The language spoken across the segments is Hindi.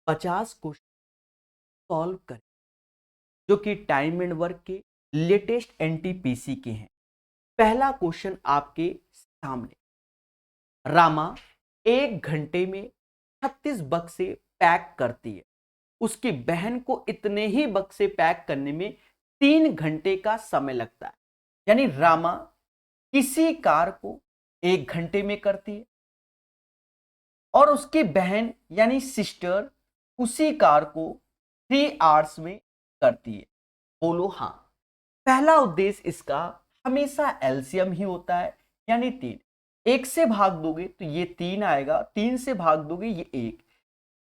50 क्वेश्चन सॉल्व करें जो कि टाइम एंड वर्क के लेटेस्ट एनटीपीसी के हैं। पहला क्वेश्चन आपके सामने, रामा 1 घंटे में 36 बक्से पैक करती है, उसकी बहन को इतने ही बक्से पैक करने में 3 घंटे का समय लगता है। यानी रामा किसी कार को 1 घंटे में करती है और उसकी बहन यानी सिस्टर उसी कार को 3 आवर्स में करती है। बोलो हाँ। पहला उद्देश्य इसका हमेशा एलसीएम ही होता है, यानी 3। 1 से भाग दोगे तो ये 3 आएगा, 3 से भाग दोगे ये 1।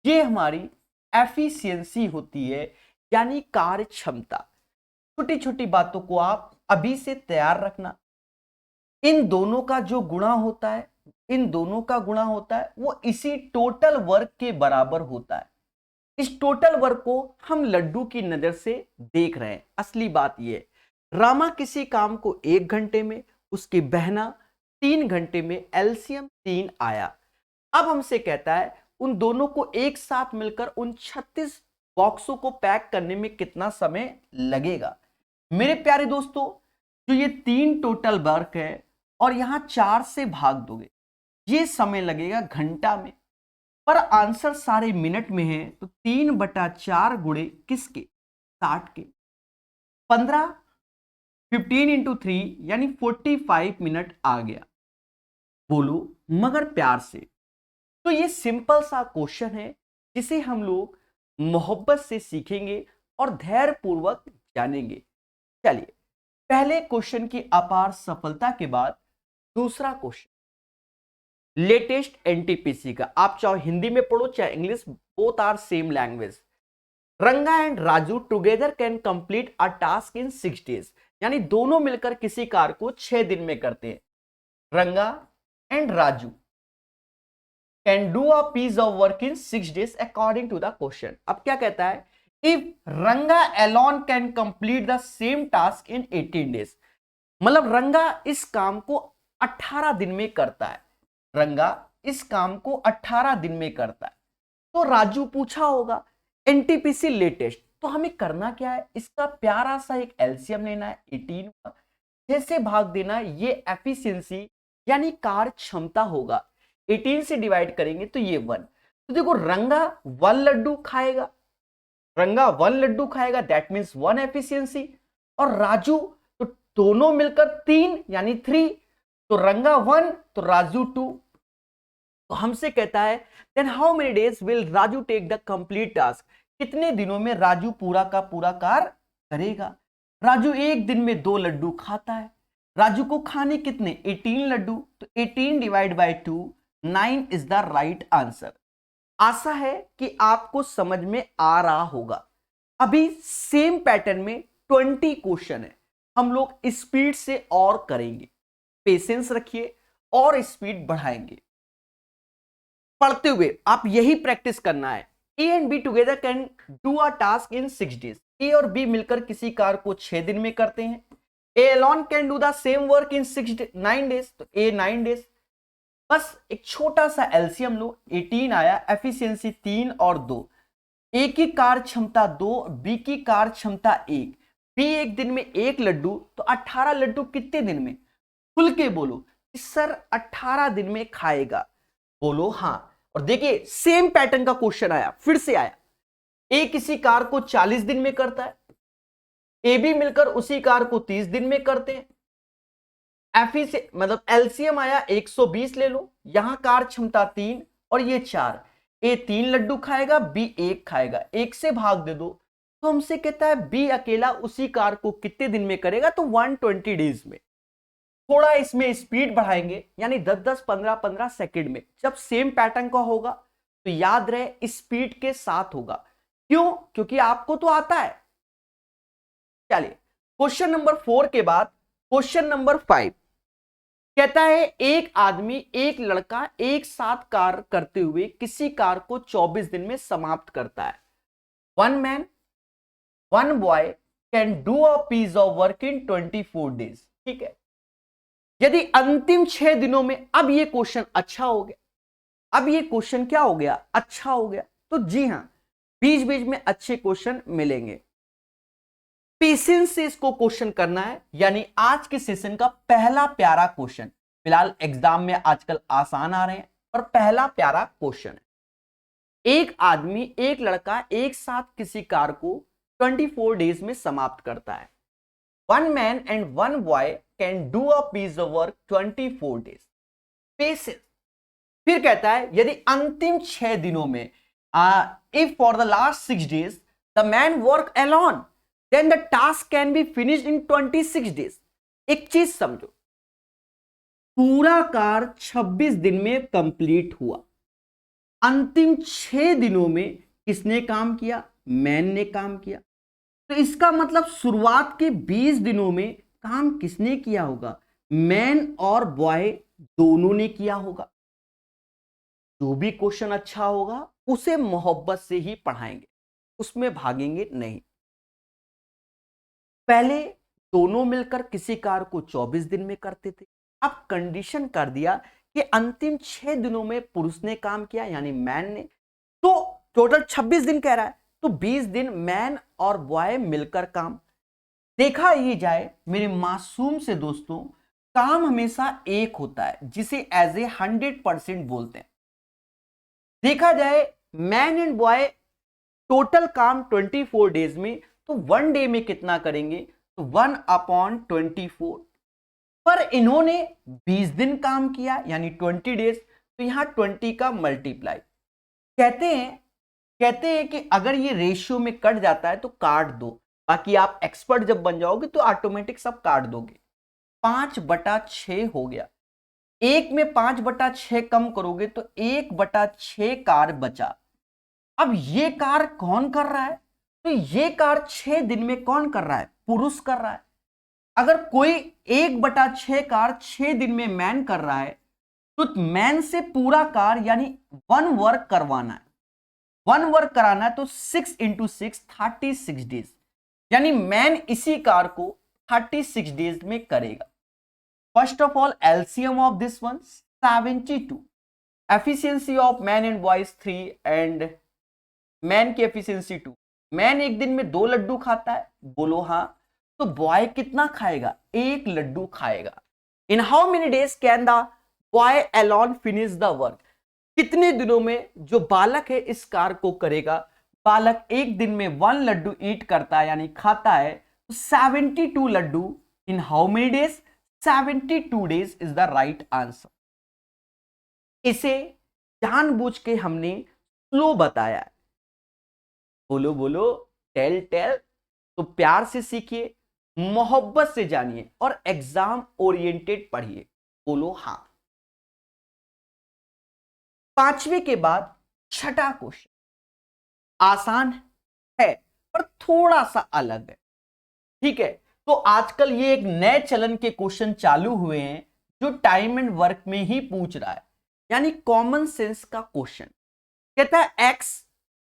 ये हमारी एफिशिएंसी होती है, यानी कार्य क्षमता। छोटी छोटी बातों को आप अभी से तैयार रखना। इन दोनों का जो गुणा होता है, वो इसी टोटल वर्क के बराबर होता है। इस टोटल वर्क को हम लड्डू की नजर से देख रहे हैं। असली बात यह, रामा किसी काम को 1 घंटे में, उसकी बहना 3 घंटे में, एलसीएम 3 आया। अब हमसे कहता है उन दोनों को एक साथ मिलकर उन 36 बॉक्सों को पैक करने में कितना समय लगेगा। मेरे प्यारे दोस्तों, जो ये 3 टोटल वर्क है और यहां 4 से भाग दोगे, ये समय लगेगा घंटा में, पर आंसर सारे मिनट में है। तो 3/4 गुणे किसके, 60 के। 15 15 इंटू 3 यानी 45 मिनट आ गया। बोलो मगर प्यार से। तो ये सिंपल सा क्वेश्चन है जिसे हम लोग मोहब्बत से सीखेंगे और धैर्य पूर्वक जानेंगे। चलिए, पहले क्वेश्चन की अपार सफलता के बाद दूसरा क्वेश्चन लेटेस्ट एनटीपीसी का। आप चाहे हिंदी में पढ़ो चाहे English, both are same language. Ranga and Raju together can complete a task in 6 days. यानी दोनों मिलकर किसी कार्य को 6 दिन में करते हैं। Ranga and Raju can do a piece of work in 6 days according to the question. अब क्या कहता है, if Ranga alone can complete the same task in 18 days. मतलब रंगा इस काम को 18 दिन में करता है। रंगा इस काम को 18 दिन में करता है। तो राजू पूछा होगा एनटीपीसी लेटेस्ट, तो हमें करना क्या है, इसका प्यारा सा एक एलसीएम लेना है 18 का, जैसे भाग देना है। ये एफिशिएंसी यानी कार्य क्षमता होगा। 18 से डिवाइड करेंगे तो ये 1। तो देखो रंगा 1 लड्डू खाएगा, दैट मीन्स 1 एफिशिएंसी। और राजू तो दोनों मिलकर 3 यानी 3। तो रंगा 1 तो राजू 2। तो हमसे कहता है then how many days will Raju take the complete task. कितने दिनों में राजू पूरा का पूरा कार्य करेगा। राजू एक दिन में 2 लड्डू खाता है। राजू को खाने कितने, 18 लड्डू। तो 18 divide by 2 9 is the right answer. आशा है कि आपको समझ में आ रहा होगा। अभी सेम पैटर्न में 20 क्वेश्चन है, हम लोग स्पीड से और करेंगे। पेशेंस रखिए और स्पीड बढ़ाएंगे। पढ़ते हुए आप यही प्रैक्टिस करना है। A and B together can do a task in 6 days. A और बी मिलकर किसी कार्य को 6 दिन में करते हैं। A alone can do the same work in 9 days. तो ए 9 डेज। बस एक छोटा सा एलसीएम लो, 18 आया, एफिशिएंसी 3 और 2। ए की कार्य क्षमता 2, बी की कार्य क्षमता 1। बी एक दिन में 1 लड्डू, तो 18 लड्डू कितने दिन में, खुल के बोलो सर 18 दिन में खाएगा। बोलो हाँ। और देखिए सेम पैटर्न का क्वेश्चन आया, फिर से आया। ए किसी कार को 40 दिन में करता है, ए बी मिलकर उसी कार को 30 दिन में करते हैं। एफी से मतलब एलसीएम आया 120 ले लो। यहां कार क्षमता 3 और ये 4। ए 3 लड्डू खाएगा, बी 1 खाएगा, 1 से भाग दे दो। तो हमसे कहता है बी अकेला उसी कार को कितने दिन में करेगा, तो 120 डेज में। थोड़ा इसमें स्पीड बढ़ाएंगे, यानी 10-10 15-15 सेकंड में। जब सेम पैटर्न का होगा तो याद रहे स्पीड के साथ होगा। क्यों, क्योंकि आपको तो आता है। चलिए क्वेश्चन नंबर 4 के बाद क्वेश्चन नंबर 5 कहता है एक आदमी एक लड़का एक साथ कार्य करते हुए किसी कार्य को 24 दिन में समाप्त करता है। 1 man 1 boy can do a piece of work in 24 days. ठीक है, यदि अंतिम 6 दिनों में, अब ये क्वेश्चन अच्छा हो गया, अब ये क्वेश्चन क्या हो गया, अच्छा हो गया। तो जी हां, बीच बीच में अच्छे क्वेश्चन मिलेंगे। पेशेंस से इसको क्वेश्चन करना है, यानी आज के सेशन का पहला प्यारा क्वेश्चन। फिलहाल एग्जाम में आजकल आसान आ रहे हैं, पर पहला प्यारा क्वेश्चन है। एक आदमी, एक लड़का एक साथ किसी कार को 24 डेज में समाप्त करता है। One man and one boy can do a piece of work 24 days. Patience. फिर कहता है यदि अंतिम 6 दिनों में if for the last 6 days the man work alone then the task can be finished in 26 days. एक चीज समझो, पूरा कार्य 26 दिन में कंप्लीट हुआ। अंतिम 6 दिनों में किसने काम किया? मैन ने काम किया। तो इसका मतलब शुरुआत के 20 दिनों में काम किसने किया होगा? मैन और बॉय दोनों ने किया होगा। जो भी क्वेश्चन अच्छा होगा उसे मोहब्बत से ही पढ़ाएंगे, उसमें भागेंगे नहीं। पहले दोनों मिलकर किसी कार्य को 24 दिन में करते थे, अब कंडीशन कर दिया कि अंतिम 6 दिनों में पुरुष ने काम किया यानी मैन ने, तो टोटल 26 दिन कह रहा है, तो 20 दिन मैन और बॉय मिलकर काम। देखा ये जाए मेरे मासूम से दोस्तों, काम हमेशा एक होता है जिसे एज ए 100% बोलते हैं। देखा जाए मैन एंड बॉय टोटल काम 24 डेज में, तो 1 डे में कितना करेंगे? तो 1/24। पर इन्होंने 20 दिन काम किया यानी 20 डेज, तो यहां 20 का मल्टीप्लाई। कहते हैं कि अगर ये रेशियो में कट जाता है तो काट दो, बाकी आप एक्सपर्ट जब बन जाओगे तो ऑटोमेटिक सब काट दोगे। 5/6 हो गया। एक में 5/6 कम करोगे तो 1/6 कार बचा। अब ये कार कौन कर रहा है? तो ये कार 6 दिन में कौन कर रहा है? पुरुष कर रहा है। अगर कोई 1/6 कार 6 दिन में मैन कर रहा है, तो मैन से पूरा कार यानी 1 वर्क करवाना है। 1 वर्क कराना है तो 6 × 6 36 डेज, यानी मैन इसी कार को 36 डेज में करेगा। First of all LCM of this one 72, efficiency of man and boys 3 and man की एफिशिएंसी 2। मैन एक दिन में 2 लड्डू खाता है, बोलो हाँ। तो बॉय कितना खाएगा? 1 लड्डू खाएगा। इन how many days can the boy alone finish the work? कितने दिनों में जो बालक है इस कार्य को करेगा? बालक एक दिन में 1 लड्डू ईट करता है यानी खाता है, तो 72 laddu in how many days? 72 days is the right answer. इसे जानबूझ के हमने स्लो बताया है। बोलो बोलो, टेल टेल। तो प्यार से सीखिए, मोहब्बत से जानिए और एग्जाम ओरिएंटेड पढ़िए। बोलो हाँ। 5वें के बाद छठा क्वेश्चन आसान है पर थोड़ा सा अलग है, ठीक है। तो आजकल ये एक नए चलन के क्वेश्चन चालू हुए हैं जो टाइम एंड वर्क में ही पूछ रहा है, यानी कॉमन सेंस का क्वेश्चन। कहता है एक्स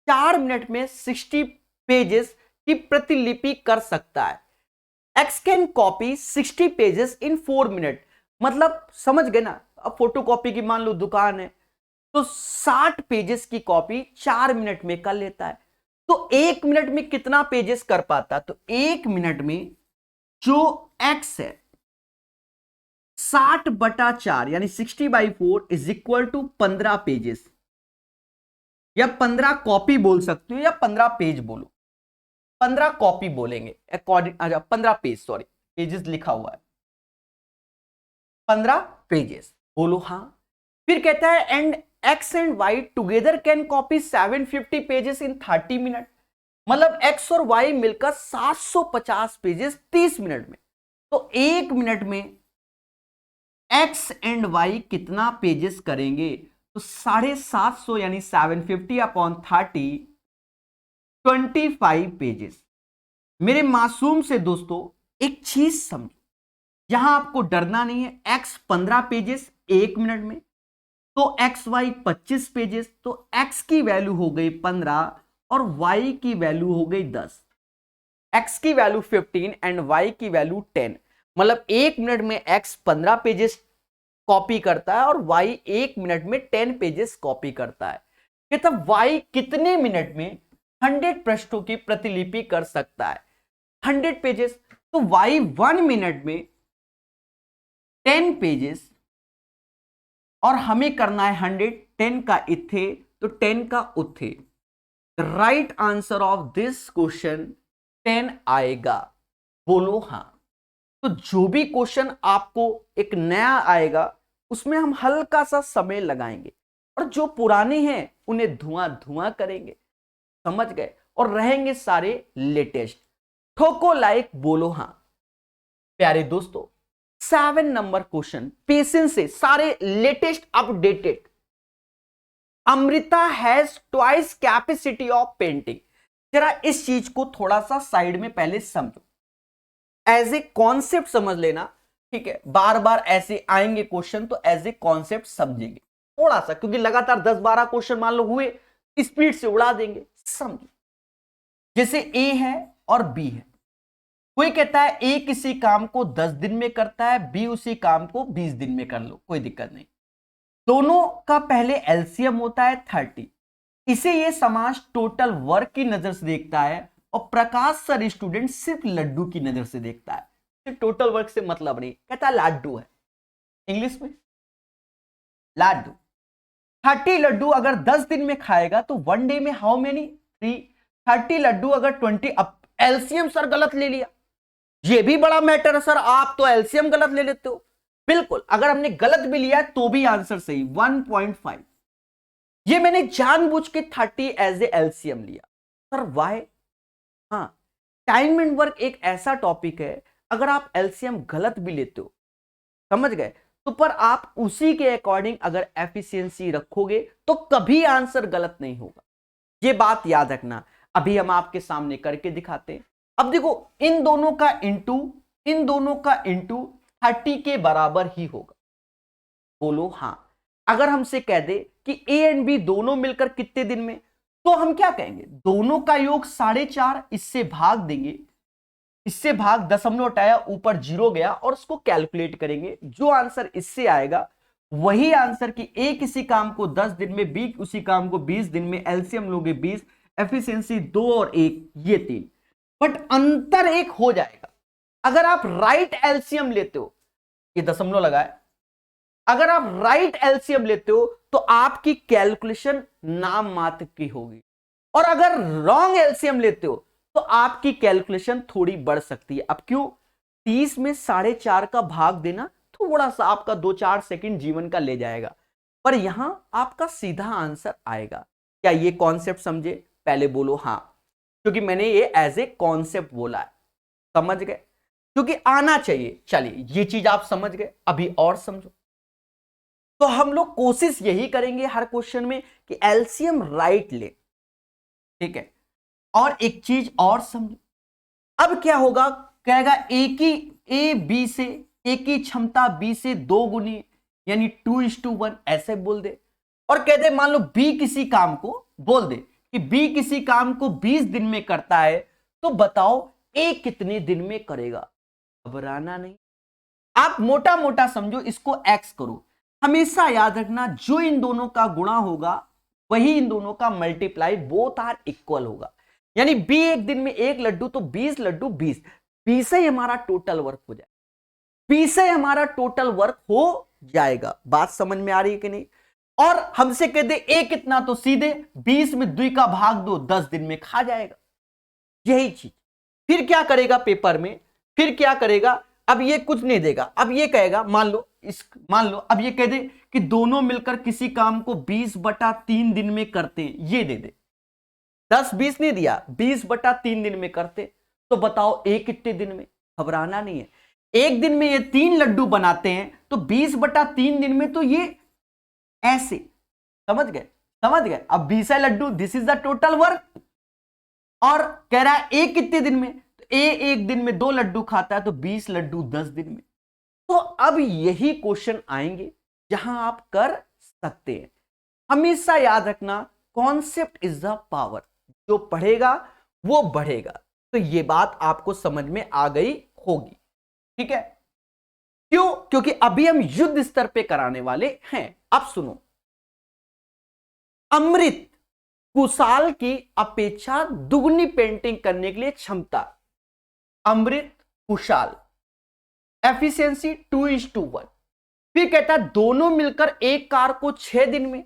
4 मिनट में 60 पेजेस की प्रतिलिपि कर सकता है। X can copy 60 pages in 4 minute. मतलब समझ गए ना? अब फोटोकॉपी की मान लो दुकान है, तो 60 पेजेस की कॉपी 4 मिनट में कर लेता है। तो 1 मिनट में कितना पेजेस कर पाता? तो 1 मिनट में जो एक्स है 60/4 यानी 60/4 इज इक्वल टू 15 पेजेस, या 15 कॉपी बोल सकते हो या 15 पेज बोलो। 15 कॉपी बोलेंगे अकॉर्डिंग, 15 पेज, सॉरी पेजेस लिखा हुआ है, 15 पेजेस बोलो हाँ। फिर कहता है and X and Y together can copy 750 pages in 30 minute. मतलब एक्स और वाई मिलकर 750 पेजेस 30 मिनट में। तो 1 मिनट में एक्स एंड वाई कितना पेजेस करेंगे? तो 750 यानी 750/30 25 पेजेस। मेरे मासूम से दोस्तों एक चीज समझो, यहां आपको डरना नहीं है। एक्स 15 पेजेस 1 मिनट में, तो एक्स वाई 25 पेजेस, तो एक्स की वैल्यू हो गई 15 और वाई की वैल्यू हो गई 10। एक्स की वैल्यू 15 एंड वाई की वैल्यू 10। मतलब 1 मिनट में एक्स 15 पेजेस कॉपी करता है और वाई 1 मिनट में 10 पेजेस कॉपी करता है। कहता वाई कितने मिनट में 100 पृष्ठों की प्रतिलिपि कर सकता है। 100 पेजेस, तो वाई 1 मिनट में 10 पेजेस, और हमें करना है 100, 10 का इथे तो 10 का उथे। Right answer of this question 10 आएगा। बोलो हां। तो जो भी क्वेश्चन आपको एक नया आएगा उसमें हम हल्का सा समय लगाएंगे, और जो पुराने हैं उन्हें धुआं धुआं करेंगे। समझ गए? और रहेंगे सारे लेटेस्ट। ठोको लाइक, बोलो हां। प्यारे दोस्तों, 7 नंबर क्वेश्चन पेशेंस से, सारे latest updated. Amrita has twice capacity of painting. जरा इस चीज को थोड़ा सा साइड में पहले समझो, एज ए कॉन्सेप्ट समझ लेना। ठीक है, बार बार ऐसे आएंगे क्वेश्चन तो एज ए कॉन्सेप्ट समझेंगे थोड़ा सा, क्योंकि लगातार 10-12 क्वेश्चन मान लो हुए, स्पीड से उड़ा देंगे। समझो, जैसे ए है और बी है। कोई कहता है ए किसी काम को 10 दिन में करता है, बी उसी काम को 20 दिन में कर लो, कोई दिक्कत नहीं। दोनों का पहले एलसीएम होता है 30। इसे ये समाज टोटल वर्क की नजर से देखता है, और प्रकाश सर स्टूडेंट सिर्फ लड्डू की नजर से देखता है। सिर्फ टोटल वर्क से मतलब नहीं, कहता है लाडू है, इंग्लिश में लाडू। 30 लड्डू अगर 10 दिन में खाएगा तो 1 डे में हाउ मेनी 3। 30 लड्डू अगर 20, अब एलसीएम सर गलत ले लिया, ये भी बड़ा मैटर है सर, आप तो एलसीएम गलत ले लेते हो। बिल्कुल, अगर हमने गलत भी लिया तो भी आंसर सही, 1.5। ये मैंने जानबूझ के 30 एज ए एलसीएम लिया सर, वाई? हाँ, टाइम एंड वर्क एक ऐसा टॉपिक है, अगर आप एलसीएम गलत भी लेते हो, समझ गए, तो पर आप उसी के अकॉर्डिंग अगर एफिशिएंसी रखोगे तो कभी आंसर गलत नहीं होगा। ये बात याद रखना। अभी हम आपके सामने करके दिखाते हैं। अब देखो, इन दोनों का इंटू 30 के बराबर ही होगा। बोलो हां। अगर हमसे कह दे कि ए एंड बी दोनों मिलकर कितने दिन में, तो हम क्या कहेंगे, दोनों का योग 4.5, इससे भाग देंगे, इससे भाग, दशमलव हटाया, ऊपर 0 गया, और उसको कैलकुलेट करेंगे। जो आंसर इससे आएगा वही आंसर कि ए किसी काम को 10 दिन में, बी उसी काम को 20 दिन में, एलसीएम लोगे 20, एफिशिएंसी 2 और 1, ये 3। बट अंतर एक हो जाएगा, अगर आप राइट एलसीएम लेते हो, ये दशमलव लगाए, अगर आप राइट एलसीएम लेते हो तो आपकी कैलकुलेशन नाम मात्र की होगी, और अगर रॉन्ग एलसीएम लेते हो तो आपकी कैलकुलेशन थोड़ी बढ़ सकती है। अब क्यों? 30 में 4.5 का भाग देना थोड़ा सा आपका 2-4 सेकंड जीवन का ले जाएगा, पर यहां आपका सीधा आंसर आएगा। क्या ये कॉन्सेप्ट समझे? पहले बोलो हां, क्योंकि मैंने ये एज ए कॉन्सेप्ट बोला है। समझ गए? क्योंकि आना चाहिए। चलिए, ये चीज आप समझ गए, अभी और समझो। तो हम लोग कोशिश यही करेंगे हर क्वेश्चन में कि एलसीएम राइट ले, ठीक है। और एक चीज और समझो, अब क्या होगा, कहेगा ए की क्षमता बी से 2 गुनी, यानी 2:1, ऐसे बोल दे। और कहते मान लो बी किसी काम को, बोल दे कि बी किसी काम को 20 दिन में करता है, तो बताओ ए कितने दिन में करेगा। घबराना नहीं, आप मोटा मोटा समझो, इसको एक्स करो। हमेशा याद रखना, जो इन दोनों का गुणा होगा वही इन दोनों का मल्टीप्लाई, बोथ आर इक्वल होगा। यानी बी एक दिन में 1 लड्डू, तो 20 लड्डू 20, 20 से हमारा टोटल वर्क हो जाएगा, 20 से हमारा टोटल वर्क हो जाएगा। बात समझ में आ रही है कि नहीं? और हमसे कह दे ए कितना, तो सीधे 20 में 2 का भाग दो, 10 दिन में खा जाएगा। यही चीज फिर क्या करेगा पेपर में, फिर क्या करेगा, अब ये कुछ नहीं देगा, अब ये कहेगा, मान लो अब ये कह दे कि दोनों मिलकर किसी काम को 20/3 दिन में करते हैं, ये दे दे, 10-20 नहीं दिया, 20/3 दिन में करते, तो बताओ ए कितने दिन में। घबराना नहीं है, एक दिन में ये 3 लड्डू बनाते हैं, तो 20/3 दिन में, तो ये ऐसे, समझ गए। अब 20 laddu, this is the total work. और कह रहा है ए कितने दिन में, तो ए एक दिन में 2 लड्डू खाता है, तो 20 लड्डू 10 दिन में। तो अब यही क्वेश्चन आएंगे जहां आप कर सकते हैं। हमेशा याद रखना, कॉन्सेप्ट इज द पावर, जो पढ़ेगा वो बढ़ेगा। तो ये बात आपको समझ में आ गई होगी, ठीक है। क्यों? क्योंकि अभी हम युद्ध स्तर पे कराने वाले हैं। अब सुनो, अमृत कुशाल की अपेक्षा दुगनी पेंटिंग करने के लिए क्षमता। अमृत, कुशाल, एफिशिएंसी 2:1। फिर कहता है दोनों मिलकर एक कार को 6 दिन में,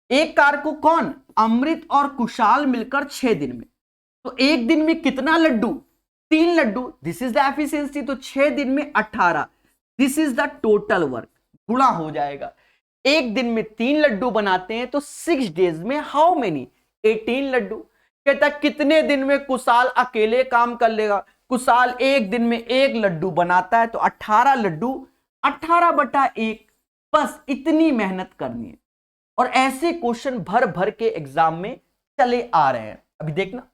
एक कार को कौन, अमृत और कुशाल मिलकर 6 दिन में। तो एक दिन में कितना laddu, 3 laddu, this is the efficiency. तो 6 दिन में 18, this is the total work, गुणा हो जाएगा। एक दिन में 3 लड्डू बनाते हैं तो 6 डेज में हाउ मेनी, 18 लड्डू। कहता कितने दिन में कुशाल अकेले काम कर लेगा, कुशाल एक दिन में 1 लड्डू बनाता है तो 18 लड्डू, 18/1, बस इतनी मेहनत करनी है। और ऐसे क्वेश्चन भर भर के एग्जाम में चले आ रहे हैं। अभी देखना,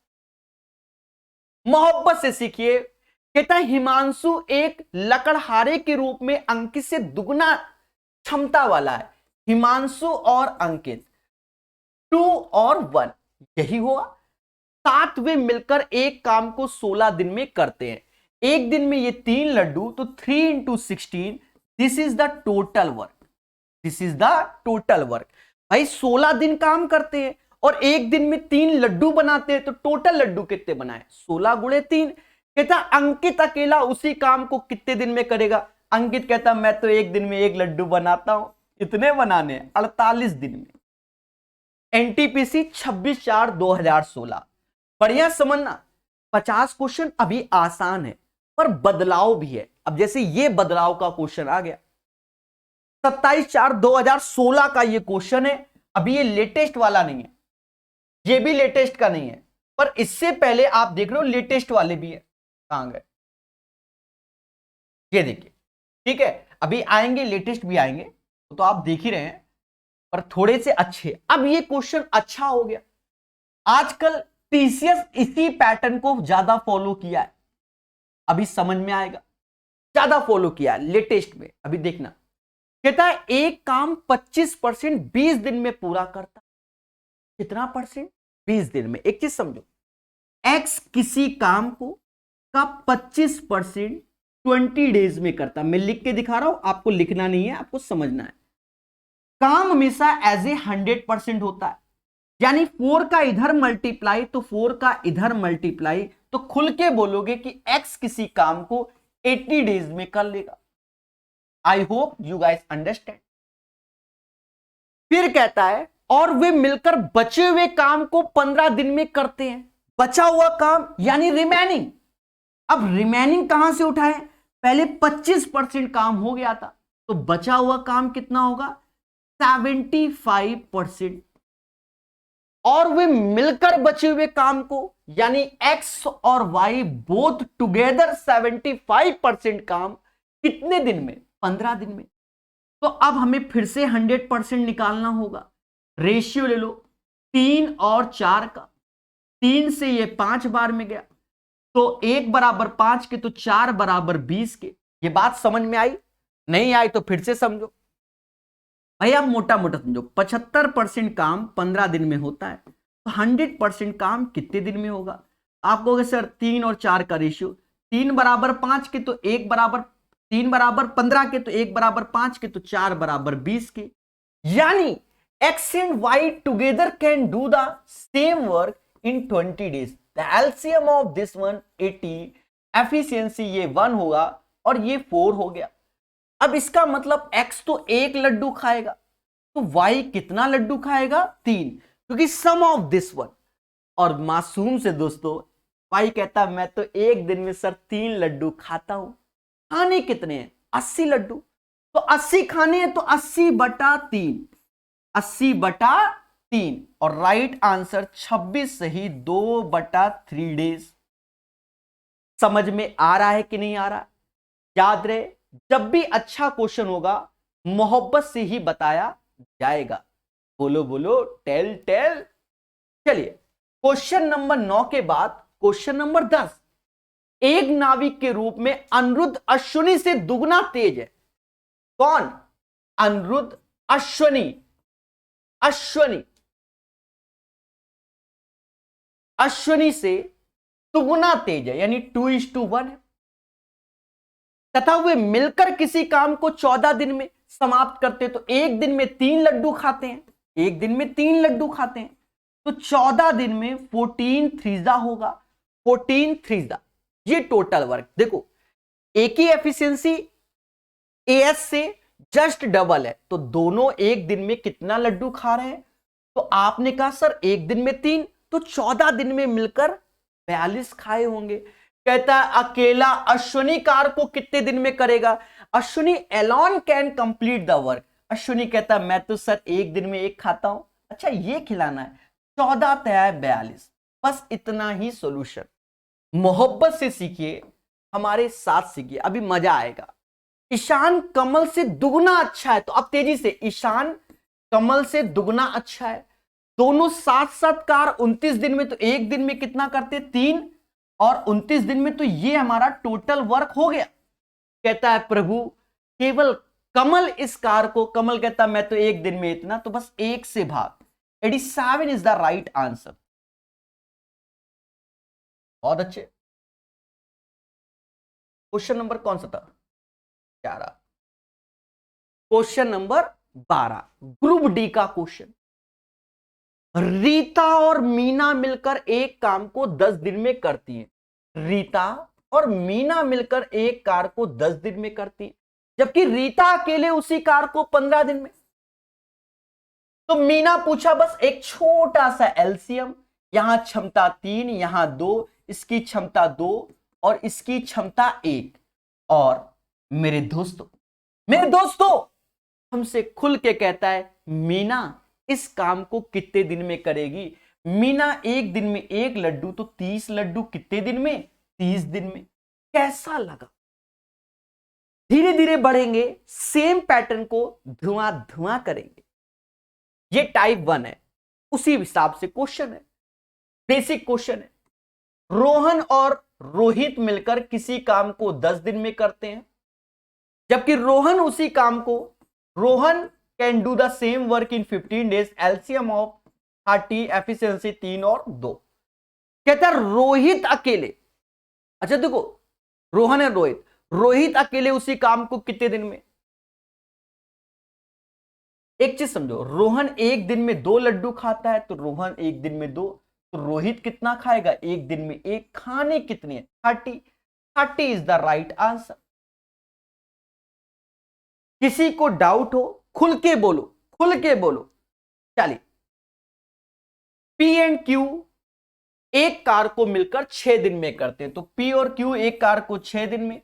मोहब्बत से सीखिए। कहता है हिमांशु एक लकड़हारे के रूप में अंकित से दुगना क्षमता वाला है। हिमांशु और अंकित 2 और 1, यही हुआ। 7 वे मिलकर एक काम को 16 दिन में करते हैं। एक दिन में ये 3 लड्डू, तो 3 × 16, this is the total work, this is the total work. भाई 16 दिन काम करते हैं और एक दिन में 3 लड्डू बनाते हैं, तो टोटल लड्डू कितने बनाए, 16 × 3। कहता अंकित अकेला उसी काम को कितने दिन में करेगा। अंकित कहता मैं तो एक दिन में 1 लड्डू बनाता हूं, इतने बनाने 48 दिन में। एनटीपीसी 26/4/2016। बढ़िया समझना, 50 क्वेश्चन अभी आसान है पर बदलाव भी है। अब जैसे ये बदलाव का क्वेश्चन आ गया, 27/4/2016 का ये क्वेश्चन है। अभी ये लेटेस्ट वाला नहीं है, ये भी लेटेस्ट का नहीं है, पर इससे पहले आप देख रहे हो लेटेस्ट वाले भी है। कहां गए, ये देखिए, ठीक है। अभी आएंगे, लेटेस्ट भी आएंगे, तो आप देख ही रहे हैं, पर थोड़े से अच्छे। अब ये क्वेश्चन अच्छा हो गया। आजकल टीसीएस इसी पैटर्न को ज्यादा फॉलो किया है, अभी समझ में आएगा, ज्यादा फॉलो किया है लेटेस्ट में। अभी देखना, कहता है एक काम 25% 20 दिन में पूरा करता। कितना परसेंट, 20 दिन में। एक चीज समझो, एक्स किसी काम को का 25% 20 डेज में करता। मैं लिख के दिखा रहा हूं, आपको लिखना नहीं है, आपको समझना है। काम हमेशा एज ए 100% होता है, यानी 4 का इधर मल्टीप्लाई तो 4 का इधर मल्टीप्लाई, तो खुल के बोलोगे कि एक्स किसी काम को 80 डेज में कर लेगा। I hope you guys understand. फिर कहता है और वे मिलकर बचे हुए काम को 15 दिन में करते हैं। बचा हुआ काम यानी रिमेनिंग। अब रिमेनिंग कहां से उठाएं, पहले 25% काम हो गया था, तो बचा हुआ काम कितना होगा, 75%। और वे मिलकर बचे हुए काम को, यानी एक्स और वाई बोथ टुगेदर 75% काम कितने दिन में, 15 दिन में। तो अब हमें फिर से 100% निकालना होगा। रेशियो ले लो 3 और 4 का, 3 से ये 5 बार में गया, तो 1 = 5 के, तो 4 = 20 के। ये बात समझ में आई, नहीं आई तो फिर से समझो भाई, आप मोटा मोटा समझो। 75% काम 15 दिन में होता है, तो 100% काम कितने दिन में होगा। आप कहोगे सर 3 और 4 का रेशियो, 3 = 5 के, तो 1 = 3 = 15 के, तो 1 = 5 के, तो 4 = 20 के। यानी X and Y together can do the same work in 20 days. The LCM of this one 80, efficiency ये 1 होगा और ये 4 हो गया। अब इसका मतलब x तो 1 लड्डू खाएगा, तो y कितना लड्डू खाएगा, 3, क्योंकि सम ऑफ दिस वन। और मासूम से दोस्तों y कहता मैं तो एक दिन में सर 3 लड्डू खाता हूं। खाने कितने हैं, 80 लड्डू, तो 80 खाने हैं, तो 80/3, 80/3। और राइट आंसर 26 सही 2/3 डेज। समझ में आ रहा है कि नहीं आ रहा। याद रहे, जब भी अच्छा क्वेश्चन होगा मोहब्बत से ही बताया जाएगा। बोलो बोलो, टेल टेल। चलिए क्वेश्चन नंबर 9 के बाद क्वेश्चन नंबर 10। एक नाविक के रूप में अनिरुद्ध अश्विनी से दुगना तेज है। कौन, अनिरुद्ध अश्विनी, अश्विनी से दुगना तेज है, यानी 2:1 है। तथा वे मिलकर किसी काम को 14 दिन में समाप्त करते, तो एक दिन में 3 लड्डू खाते हैं, एक दिन में 3 लड्डू खाते हैं। तो 14 दिन में 14 थ्रीजा होगा, 14 थ्रीजा, ये टोटल वर्क। देखो एक ही एफिशिएंसी एएस से जस्ट डबल है, तो दोनों एक दिन में कितना लड्डू खा रहे हैं? तो आपने कहा सर एक दिन में 3, तो 14 दिन में मिलकर 42 खाए होंगे। कहता है अकेला अश्विनी कार को कितने दिन में करेगा? Ashwini Elon can complete the work. Ashwini कहता मैं तो सर एक दिन में एक खाता हूं। अच्छा ये खिलाना है, 14 तय 42, बस इतना ही सॉल्यूशन। मोहब्बत से सीखिए, हमारे साथ सीखिए, अभी मजा आएगा। ईशान कमल से दुगना अच्छा है, तो अब तेजी से, ईशान कमल से दुगना अच्छा है। दोनों साथ साथ कार 29 दिन में, तो एक दिन में कितना करते? 3, और 29 दिन में, तो ये हमारा टोटल वर्क हो गया। कहता है प्रभु केवल कमल इस कार को, कमल कहता मैं तो एक दिन में इतना, तो बस 1 से भाग। 87 इज द राइट आंसर। बहुत अच्छे। क्वेश्चन नंबर कौन सा था? 11। क्वेश्चन नंबर 12 ग्रुप डी का क्वेश्चन। रीता और मीना मिलकर एक काम को 10 दिन में करती हैं। रीता और मीना मिलकर एक कार को 10 दिन में करती है, जबकि रीता अकेले उसी कार को 15 दिन में। तो मीना पूछा बस एक छोटा सा एलसीएम, यहां क्षमता 3, यहां 2, इसकी क्षमता 2 और इसकी क्षमता 1। और मेरे दोस्तों हमसे खुल के कहता है मीना इस काम को कितने दिन में करेगी? मीना एक दिन में 1 लड्डू, तो 30 लड्डू कितने दिन में? 30 दिन में। कैसा लगा? धीरे धीरे बढ़ेंगे, सेम पैटर्न को धुआं धुआं करेंगे। ये टाइप 1 है, उसी हिसाब से क्वेश्चन है, बेसिक क्वेश्चन है। रोहन और रोहित मिलकर किसी काम को 10 दिन में करते हैं, जबकि रोहन उसी काम को, Rohan can do the same work in 15 days, LCM of 30, efficiency 3 और 2। कहता है रोहित अकेले, अच्छा देखो रोहन है रोहित अकेले उसी काम को कितने दिन में? एक चीज समझो, रोहन एक दिन में 2 लड्डू खाता है, तो रोहन एक दिन में 2, तो रोहित कितना खाएगा? एक दिन में 1। खाने कितने हैं? 30 इज द राइट आंसर। किसी को डाउट हो खुल के बोलो। चलिए, पी एंड क्यू एक कार को मिलकर 6 दिन में करते हैं, तो पी और क्यू एक कार को 6 दिन में,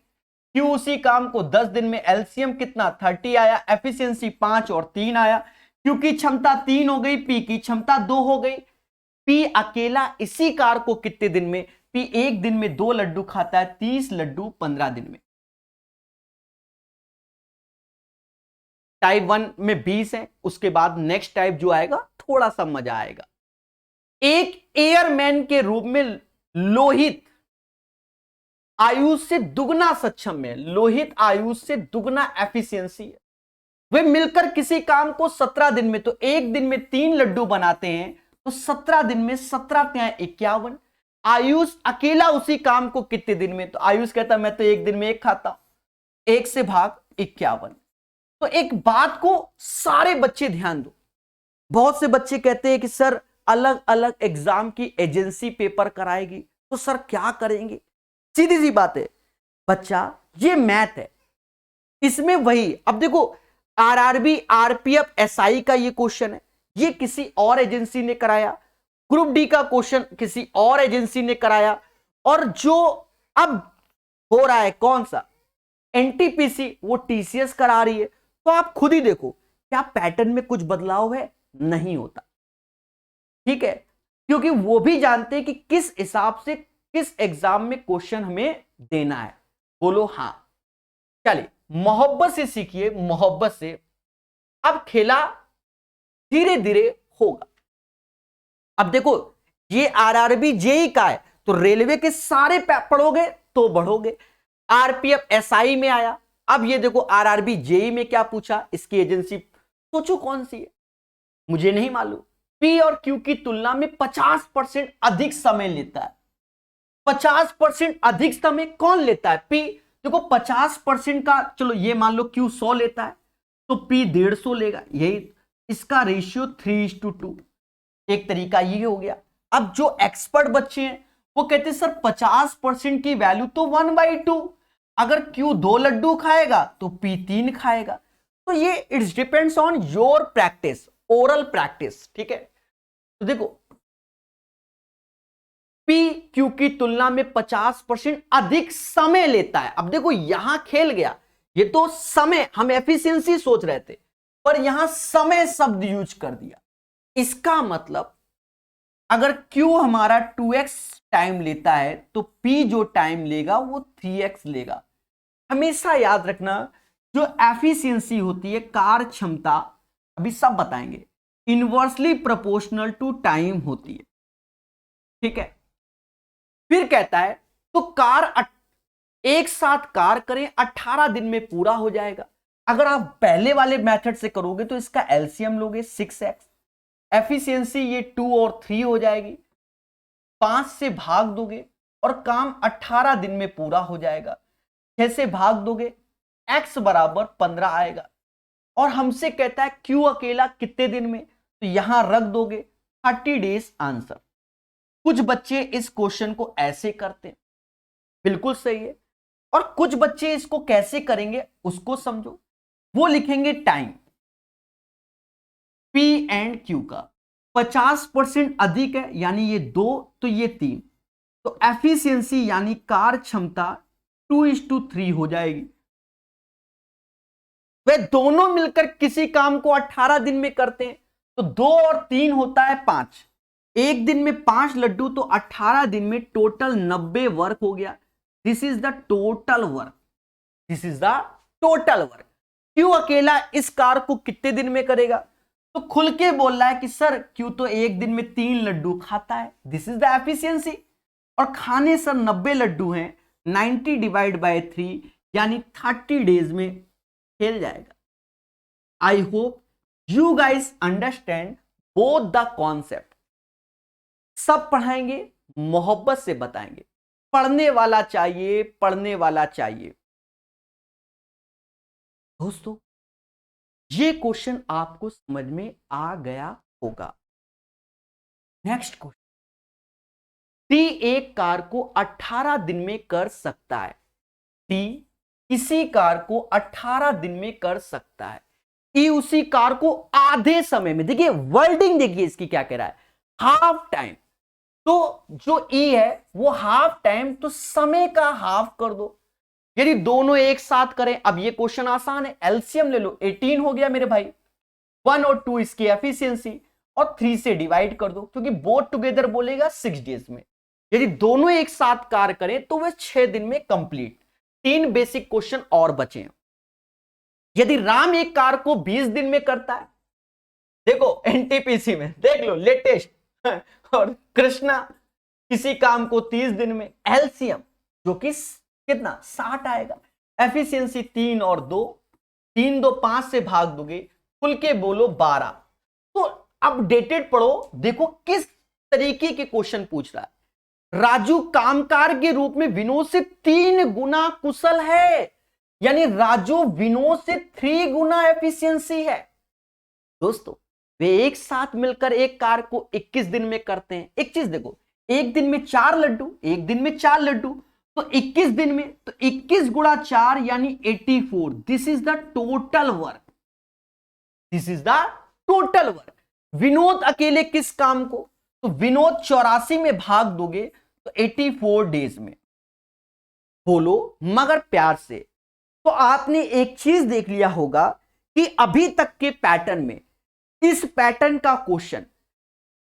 क्यू उसी काम को 10 दिन में। एलसीएम कितना? 30 आया, एफिशिएंसी 5 और 3 आया। क्यू की क्षमता 3 हो गई, पी की क्षमता 2 हो गई। पी अकेला इसी कार को कितने दिन में? पी एक दिन में 2 लड्डू खाता है, 30 लड्डू 15 दिन में। टाइप 1 में 20 है, उसके बाद नेक्स्ट टाइप जो आएगा थोड़ा सा मजा आएगा। एक एयरमैन के रूप में लोहित आयुष से दुगना सक्षम है, लोहित आयुष से दुगना एफिशिएंसी है। वे मिलकर किसी काम को 17 दिन में, तो एक दिन में 3 लड्डू बनाते हैं, तो 17 दिन में 17 × 51। आयुष अकेला उसी काम को कितने दिन में? तो आयुष कहता मैं तो एक दिन में 1 खाता हूं, 1 से भाग 51। तो एक बात को सारे बच्चे ध्यान दो, बहुत से बच्चे कहते हैं कि सर अलग अलग एग्जाम की एजेंसी पेपर कराएगी, तो सर क्या करेंगे? सीधी सी बात है बच्चा, ये मैथ है, इसमें वही, अब देखो आरआरबी, आरपीएफ, एसआई का ये क्वेश्चन है, ये किसी और एजेंसी ने कराया। ग्रुप डी का क्वेश्चन किसी और एजेंसी ने कराया, और जो अब हो रहा है कौन सा, एनटीपीसी, वो टीसीएस करा रही है। तो आप खुद ही देखो क्या पैटर्न में कुछ बदलाव है? नहीं होता, ठीक है, क्योंकि वो भी जानते हैं कि किस हिसाब से किस एग्जाम में क्वेश्चन हमें देना है। बोलो हां। चलिए मोहब्बत से सीखिए, मोहब्बत से। अब खेला धीरे धीरे होगा। अब देखो ये आरआरबी जेई का है, तो रेलवे के सारे पढ़ोगे तो बढ़ोगे। आरपीएफ एसआई में आया, अब ये देखो आरआरबी जेई में क्या पूछा, इसकी एजेंसी सोचो कौन सी है, मुझे नहीं मालूम। पी और क्यू की तुलना में 50% अधिक समय लेता है। 50% अधिक समय कौन लेता है? पी। देखो 50% का, चलो ये मान लो क्यू 100 लेता है, तो पी 150 लेगा, यही इसका रेशियो 3:2। एक तरीका ये हो गया। अब जो एक्सपर्ट बच्चे हैं वो कहते हैं सर 50% की वैल्यू तो 1/2, अगर Q 2 लड्डू खाएगा तो P 3 खाएगा। तो ये it's depends on your practice, oral practice, ठीक है। तो देखो P Q की तुलना में 50% अधिक समय लेता है। अब देखो यहां खेल गया, ये तो समय, हम एफिशिएंसी सोच रहे थे पर यहां समय शब्द यूज कर दिया। इसका मतलब अगर Q हमारा 2x टाइम लेता है तो P जो टाइम लेगा वो 3x लेगा। हमेशा याद रखना जो एफिशिएंसी होती है, कार्य क्षमता, अभी सब बताएंगे, इनवर्सली प्रोपोर्शनल टू टाइम होती है, ठीक है। फिर कहता है तो एक साथ कार्य करें 18 दिन में पूरा हो जाएगा। अगर आप पहले वाले मेथड से करोगे तो इसका एलसीएम लोगे 6x, एफिशिएंसी ये 2 और 3 हो जाएगी, 5 से भाग दोगे और काम 18 दिन में पूरा हो जाएगा। 6 से भाग दोगे x बराबर 15 आएगा। और हमसे कहता है Q अकेला कितने दिन में, तो यहां रख दोगे 30 डेज आंसर। कुछ बच्चे इस क्वेश्चन को ऐसे करते हैं, बिल्कुल सही है, और कुछ बच्चे इसको कैसे करेंगे उसको समझो। वो लिखेंगे टाइम P एंड Q का 50% अधिक है, यानी ये 2 तो ये 3, तो एफिशिएंसी यानी कार्य क्षमता 2:3 हो जाएगी। वे दोनों मिलकर किसी काम को 18 दिन में करते हैं तो 2 और 3 होता है 5, एक दिन में 5 लड्डू, तो 18 दिन में टोटल 90 वर्क हो गया। This is the total work, this is the total work. क्यों अकेला इस कार्य को कितने दिन में करेगा, तो खुल के बोल रहा है कि सर क्यों तो एक दिन में 3 लड्डू खाता है, दिस इज द एफिशिएंसी। और खाने सर 90 लड्डू हैं, 90 डिवाइड बाय 3 यानी 30 डेज में खेल जाएगा। I hope you guys understand both the concept. सब पढ़ाएंगे, मोहब्बत से बताएंगे, पढ़ने वाला चाहिए, पढ़ने वाला चाहिए। दोस्तों ये क्वेश्चन आपको समझ में आ गया होगा। नेक्स्ट क्वेश्चन, टी एक कार को 18 दिन में कर सकता है, टी किसी कार को 18 दिन में कर सकता है, ई उसी कार को आधे समय में, देखिए वर्डिंग देखिए इसकी क्या कह रहा है, हाफ टाइम। तो जो ई है वो हाफ टाइम, तो समय का हाफ कर दो। यदि दोनों एक साथ करें, अब ये क्वेश्चन आसान है, एलसीएम ले लो, 18 हो गया मेरे भाई, 1 और 2 इसकी एफिशिएंसी, और 3 से डिवाइड कर दो क्योंकि बोथ टुगेदर बोलेगा 6 डेज में। यदि दोनों एक साथ कार्य करें तो वे 6 दिन में कंप्लीट। 3 बेसिक क्वेश्चन और बचे। यदि राम एक कार को 20 दिन में करता है, देखो एनटीपीसी में देख लो लेटेस्ट, और कृष्णा किसी काम को 30 दिन में, एलसीएम जो कि कितना 60 आएगा, एफिशिएंसी 3 और 2, 3 2 5 से भाग दोगे, खुल के बोलो 12। तो अपडेटेड पढ़ो, देखो किस तरीके के क्वेश्चन पूछ रहा है। राजू कामकार के रूप में विनोद से 3 गुना कुशल है, यानी राजू विनोद से 3 गुना एफिशिएंसी है। दोस्तों वे एक साथ मिलकर एक कार को 21 दिन में करते हैं। एक चीज देखो, एक दिन में 4 लड्डू, एक दिन में 4 लड्डू, तो 21 दिन में, तो 21 गुणा 4 यानी 84। This is the total work, this is the total work. Vinod अकेले किस काम को, तो विनोद 84 में भाग दोगे तो 84 डेज में। बोलो मगर प्यार से। तो आपने एक चीज देख लिया होगा कि अभी तक के पैटर्न में इस पैटर्न का क्वेश्चन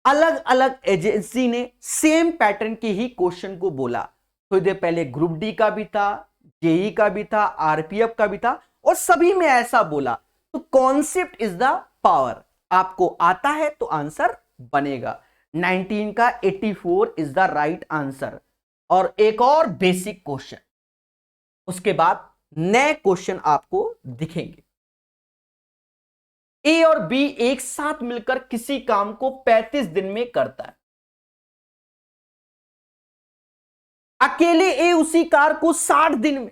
अलग अलग एजेंसी ने सेम पैटर्न के ही क्वेश्चन को बोला। थोड़ी देर पहले ग्रुप डी का भी था, जेई का भी था, आरपीएफ का भी था, और सभी में ऐसा बोला। तो कॉन्सेप्ट इज द पावर, आपको आता है तो आंसर बनेगा। 19 का 84 इज द राइट आंसर। और एक और बेसिक क्वेश्चन, उसके बाद नए क्वेश्चन आपको दिखेंगे। ए और बी एक साथ मिलकर किसी काम को 35 दिन में करता है, अकेले ए उसी कार को 60 दिन में।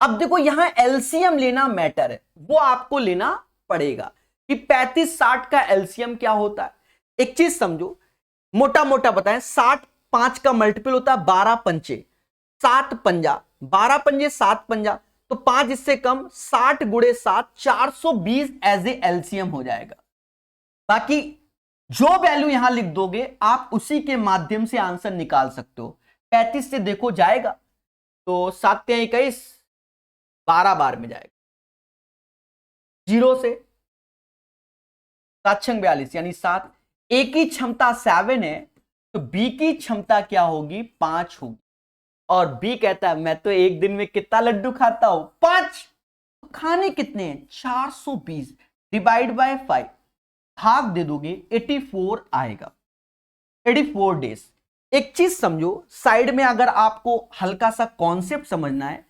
अब देखो यहां एलसीएम लेना मैटर है, वो आपको लेना पड़ेगा कि 35 60 का एलसीएम क्या होता है। एक चीज समझो, मोटा मोटा बताएं, 60 5 का मल्टीपल होता है 12 पंचे, 7 पंजा, 12 पंजे 7 पंजा, तो 5 इससे कम, 60 गुणे 7 420 एज ए एलसीएम हो जाएगा। बाकी जो वैल्यू यहां लिख दोगे आप उसी के माध्यम से आंसर निकाल सकते हो। 35 से देखो जाएगा तो 7 21 12 बार में जाएगा, 0 से 7 6 42 यानी 7। ए की क्षमता 7 है तो बी की क्षमता क्या होगी, 5 होगी। और बी कहता है मैं तो एक दिन में कितना लड्डू खाता हूं, 5। तो खाने कितने हैं, 420 डिवाइड बाय 5, भाग दे दोगे 84 आएगा, 84 डेज। एक चीज समझो, साइड में अगर आपको हल्का सा कॉन्सेप्ट समझना है,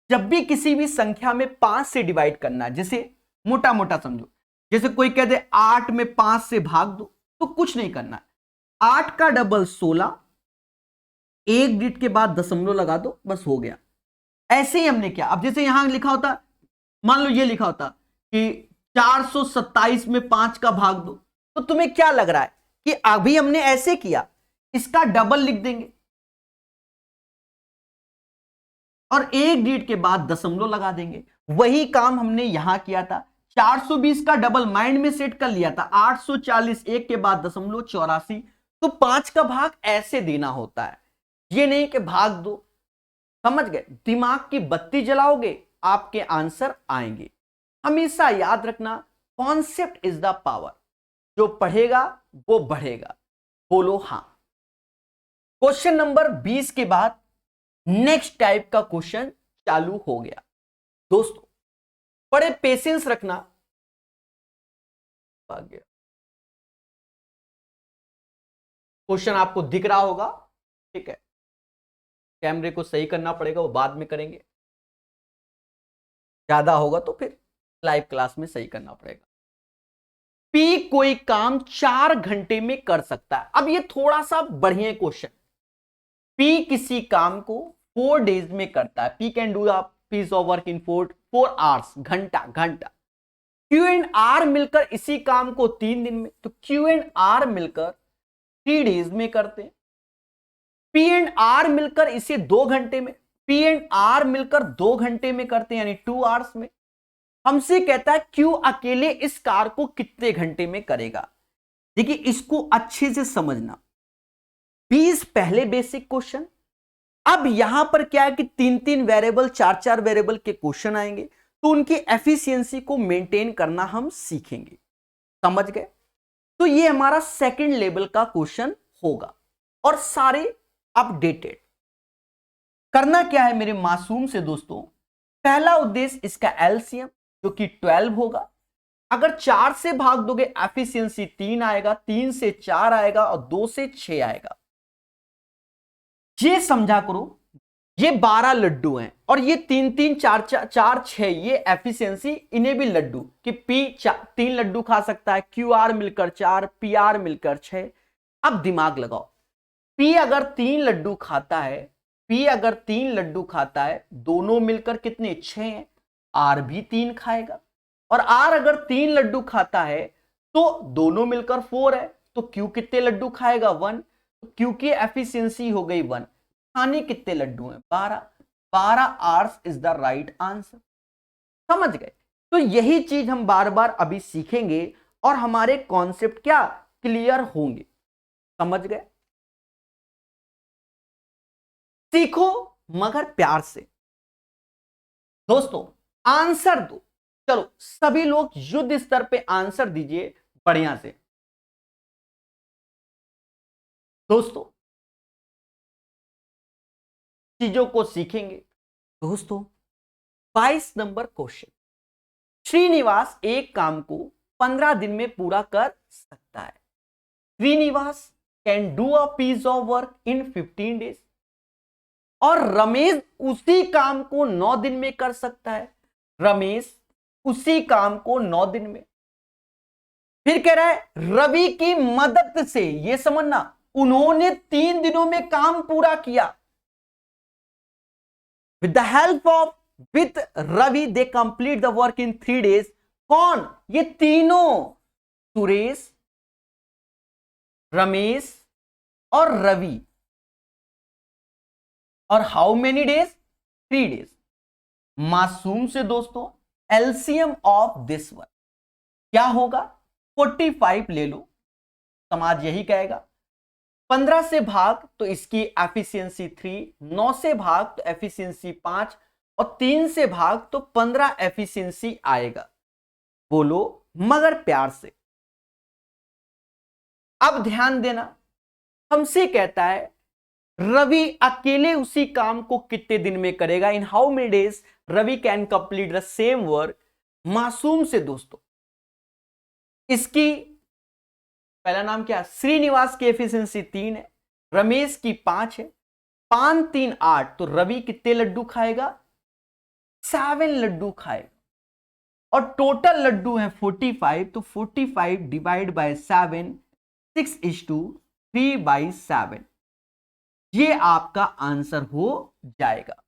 जब भी किसी भी संख्या में 5 से डिवाइड करना है, जैसे मोटा मोटा समझो, जैसे कोई कह दे 8 में 5 से भाग दो, तो कुछ नहीं करना है, 8 का डबल 16, एक डिजिट के बाद दशमलव लगा दो, बस हो गया। ऐसे ही हमने किया। अब जैसे यहां लिखा होता, मान लो ये लिखा होता कि 427 में 5 का भाग दो, तो तुम्हें क्या लग रहा है कि अभी हमने ऐसे किया, इसका डबल लिख देंगे और एक डिजिट के बाद दशमलव लगा देंगे। वही काम हमने यहां किया था, 420 का डबल माइंड में सेट कर लिया था, 840 एक के बाद दशमलव 84, तो 5 का भाग ऐसे देना होता है, ये नहीं कि भाग दो। समझ गए, दिमाग की बत्ती जलाओगे आपके आंसर आएंगे। हमेशा याद रखना, कॉन्सेप्ट इज द पावर, जो पढ़ेगा वो बढ़ेगा। बोलो हां। क्वेश्चन नंबर 20 के बाद नेक्स्ट टाइप का क्वेश्चन चालू हो गया। दोस्तों बड़े पेशेंस रखना। क्वेश्चन आपको दिख रहा होगा, ठीक है, कैमरे को सही करना पड़ेगा, वो बाद में करेंगे, ज्यादा होगा तो फिर लाइव क्लास में सही करना पड़ेगा। पी कोई काम 4 घंटे में कर सकता है। अब ये थोड़ा सा बढ़िया क्वेश्चन, पी किसी काम को 4 डेज में करता है, P can do a piece of work in 4 hours, घंटा घंटा। क्यू एंड आर मिलकर इसी काम को 3 दिन में, तो क्यू एंड आर मिलकर 3 डेज में करते हैं। पी एंड आर मिलकर इसे 2 घंटे में, पी एंड आर मिलकर 2 घंटे में करते हैं, यानी 2 आवर्स में। हमसे कहता है क्यू अकेले इस कार को कितने घंटे में करेगा। देखिए इसको अच्छे से समझना, 20 पहले बेसिक क्वेश्चन। अब यहां पर क्या है कि 3-3 वेरिएबल 4-4 वेरिएबल के क्वेश्चन आएंगे, तो उनकी एफिशिएंसी को मेंटेन करना हम सीखेंगे। समझ गए, तो ये हमारा सेकंड लेवल का क्वेश्चन होगा और सारे अपडेटेड। करना क्या है मेरे मासूम से दोस्तों, पहला उद्देश्य इसका एलसीएम जो कि 12 होगा। अगर 4 से भाग दोगे एफिशिएंसी 3 आएगा, 3 से 4 आएगा और 2 से 6 आएगा। ये समझा करो, ये 12 लड्डू हैं और ये 3-3 4 6 ये एफिशिएंसी, इन्हें भी लड्डू कि पी 3 लड्डू खा सकता है, क्यू आर मिलकर 4, पी आर मिलकर 6। अब दिमाग लगाओ, पी अगर 3 लड्डू खाता है, पी अगर 3 लड्डू खाता है, दोनों मिलकर कितने 6 हैं, आर भी 3 खाएगा। और आर अगर 3 लड्डू खाता है तो दोनों मिलकर 4 है, तो क्यू कितने लड्डू खाएगा 1, तो क्यू की एफिशिएंसी हो गई 1। खाने कितने लड्डू हैं 12, 12 hours is the right answer. समझ गए, तो यही चीज हम बार बार अभी सीखेंगे और हमारे कॉन्सेप्ट क्या क्लियर होंगे। समझ गए, सीखो मगर प्यार से। दोस्तों आंसर दो, चलो सभी लोग युद्ध स्तर पे आंसर दीजिए बढ़िया से। दोस्तों चीजों को सीखेंगे। दोस्तों 22 नंबर क्वेश्चन, श्रीनिवास एक काम को 15 दिन में पूरा कर सकता है। Srinivas can do a piece of work in 15 days. और रमेश उसी काम को 9 दिन में कर सकता है। रमेश उसी काम को 9 दिन में। फिर कह रहा है रवि की मदद से, यह समझना, उन्होंने 3 दिनों में काम पूरा किया। With the help of with Ravi they complete the work in 3 days. कौन, ये तीनों, सुरेश, रमेश और रवि, और हाउ मेनी डेज, 3 डेज। मासूम से दोस्तों एलसीएम ऑफ दिस वन क्या होगा, 45 ले लो, समाज यही कहेगा। 15 से भाग तो इसकी एफिशिएंसी 3, 9 से भाग तो एफिशिएंसी 5, और 3 से भाग तो 15 एफिशिएंसी आएगा। बोलो मगर प्यार से। अब ध्यान देना, हमसे कहता है रवि अकेले उसी काम को कितने दिन में करेगा, in how many days Ravi can complete the same work. मासूम से दोस्तों इसकी पहला नाम क्या, श्रीनिवास की एफिशिएंसी 3 है, रमेश की 5 है, 5 3 8, तो रवि कितने लड्डू खाएगा, 7 लड्डू खाएगा, और टोटल लड्डू है 45, तो 45 डिवाइड बाय 7, 6:3/7, ये आपका आंसर हो जाएगा।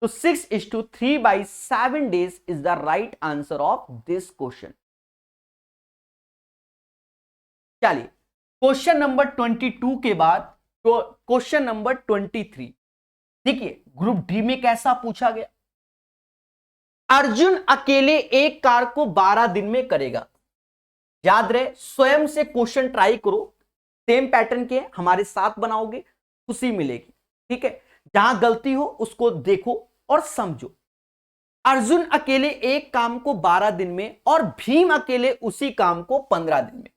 तो 6:3/7 days is the right answer of this question. चलिए क्वेश्चन नंबर 22 के बाद तो क्वेश्चन नंबर 23 देखिए, ग्रुप डी में कैसा पूछा गया। अर्जुन अकेले एक कार को 12 दिन में करेगा। याद रहे, स्वयं से क्वेश्चन ट्राई करो, सेम पैटर्न के हमारे साथ बनाओगे, खुशी मिलेगी। ठीक है, जहां गलती हो उसको देखो और समझो। अर्जुन अकेले एक काम को 12 दिन में और भीम अकेले उसी काम को 15 दिन में।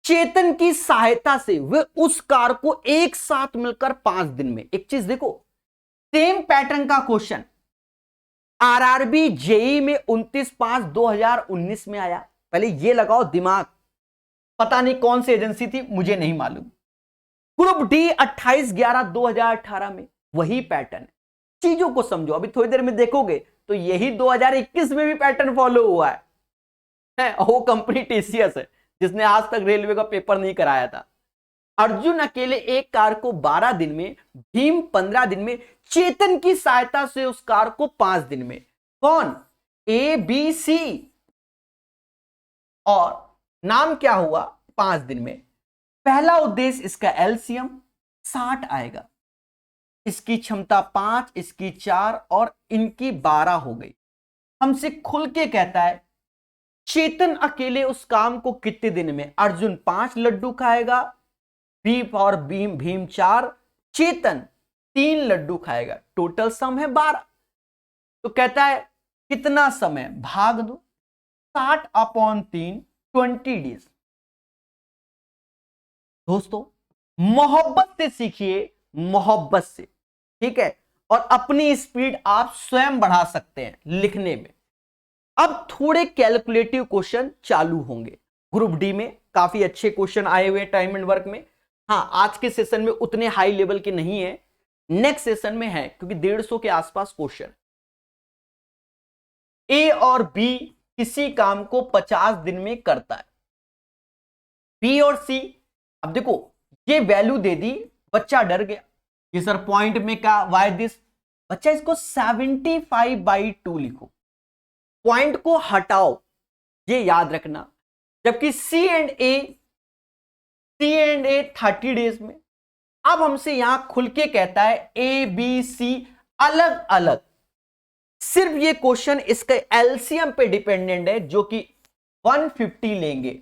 चेतन की सहायता से वे उस कार को एक साथ मिलकर 5 दिन में। एक चीज देखो, सेम पैटर्न का क्वेश्चन आरआरबी जेई में 29/5/2019 में आया। पहले ये लगाओ दिमाग, पता नहीं कौन सी एजेंसी थी, मुझे नहीं मालूम। ग्रुप डी 28/11/2018 में वही पैटर्न है। चीजों को समझो, अभी थोड़ी देर में देखोगे तो यही 2021 में भी पैटर्न फॉलो हुआ है। वो कंपनी टीसीएस है जिसने आज तक रेलवे का पेपर नहीं कराया था। अर्जुन अकेले एक कार को 12 दिन में, भीम 15 दिन में, चेतन की सहायता से उस कार को 5 दिन में। कौन, ए बी सी, और नाम क्या हुआ 5 दिन में। पहला उद्देश्य इसका एलसीएम 60 आएगा, इसकी क्षमता 5, इसकी 4 और इनकी 12 हो गई। हमसे खुल के कहता है चेतन अकेले उस काम को कितने दिन में, अर्जुन 5 लड्डू खाएगा, भीम 4, चेतन 3 लड्डू खाएगा, टोटल सम है 12। तो कहता है कितना समय, भाग दो 60/3, 20 डेज। दोस्तों मोहब्बत से सीखिए, मोहब्बत से, ठीक है, और अपनी स्पीड आप स्वयं बढ़ा सकते हैं लिखने में। अब थोड़े कैलकुलेटिव क्वेश्चन चालू होंगे। ग्रुप डी में काफी अच्छे क्वेश्चन आए हुए टाइम एंड वर्क में। हाँ, आज के सेशन में उतने हाई लेवल के नहीं है, नेक्स्ट सेशन में है, क्योंकि 150 के आसपास क्वेश्चन। ए और बी किसी काम को 50 दिन में करता है, बी और सी। अब देखो ये वैल्यू दे दी, बच्चा डर गया, ये सर पॉइंट में क्या, वाई दिस। बच्चा इसको 75/2 लिखो, पॉइंट को हटाओ, ये याद रखना। जबकि सी एंड ए 30 डेज में। अब हमसे यहां खुल के कहता है ए बी सी अलग अलग, सिर्फ ये क्वेश्चन इसके एलसीएम पे डिपेंडेंट है, जो कि 150 लेंगे,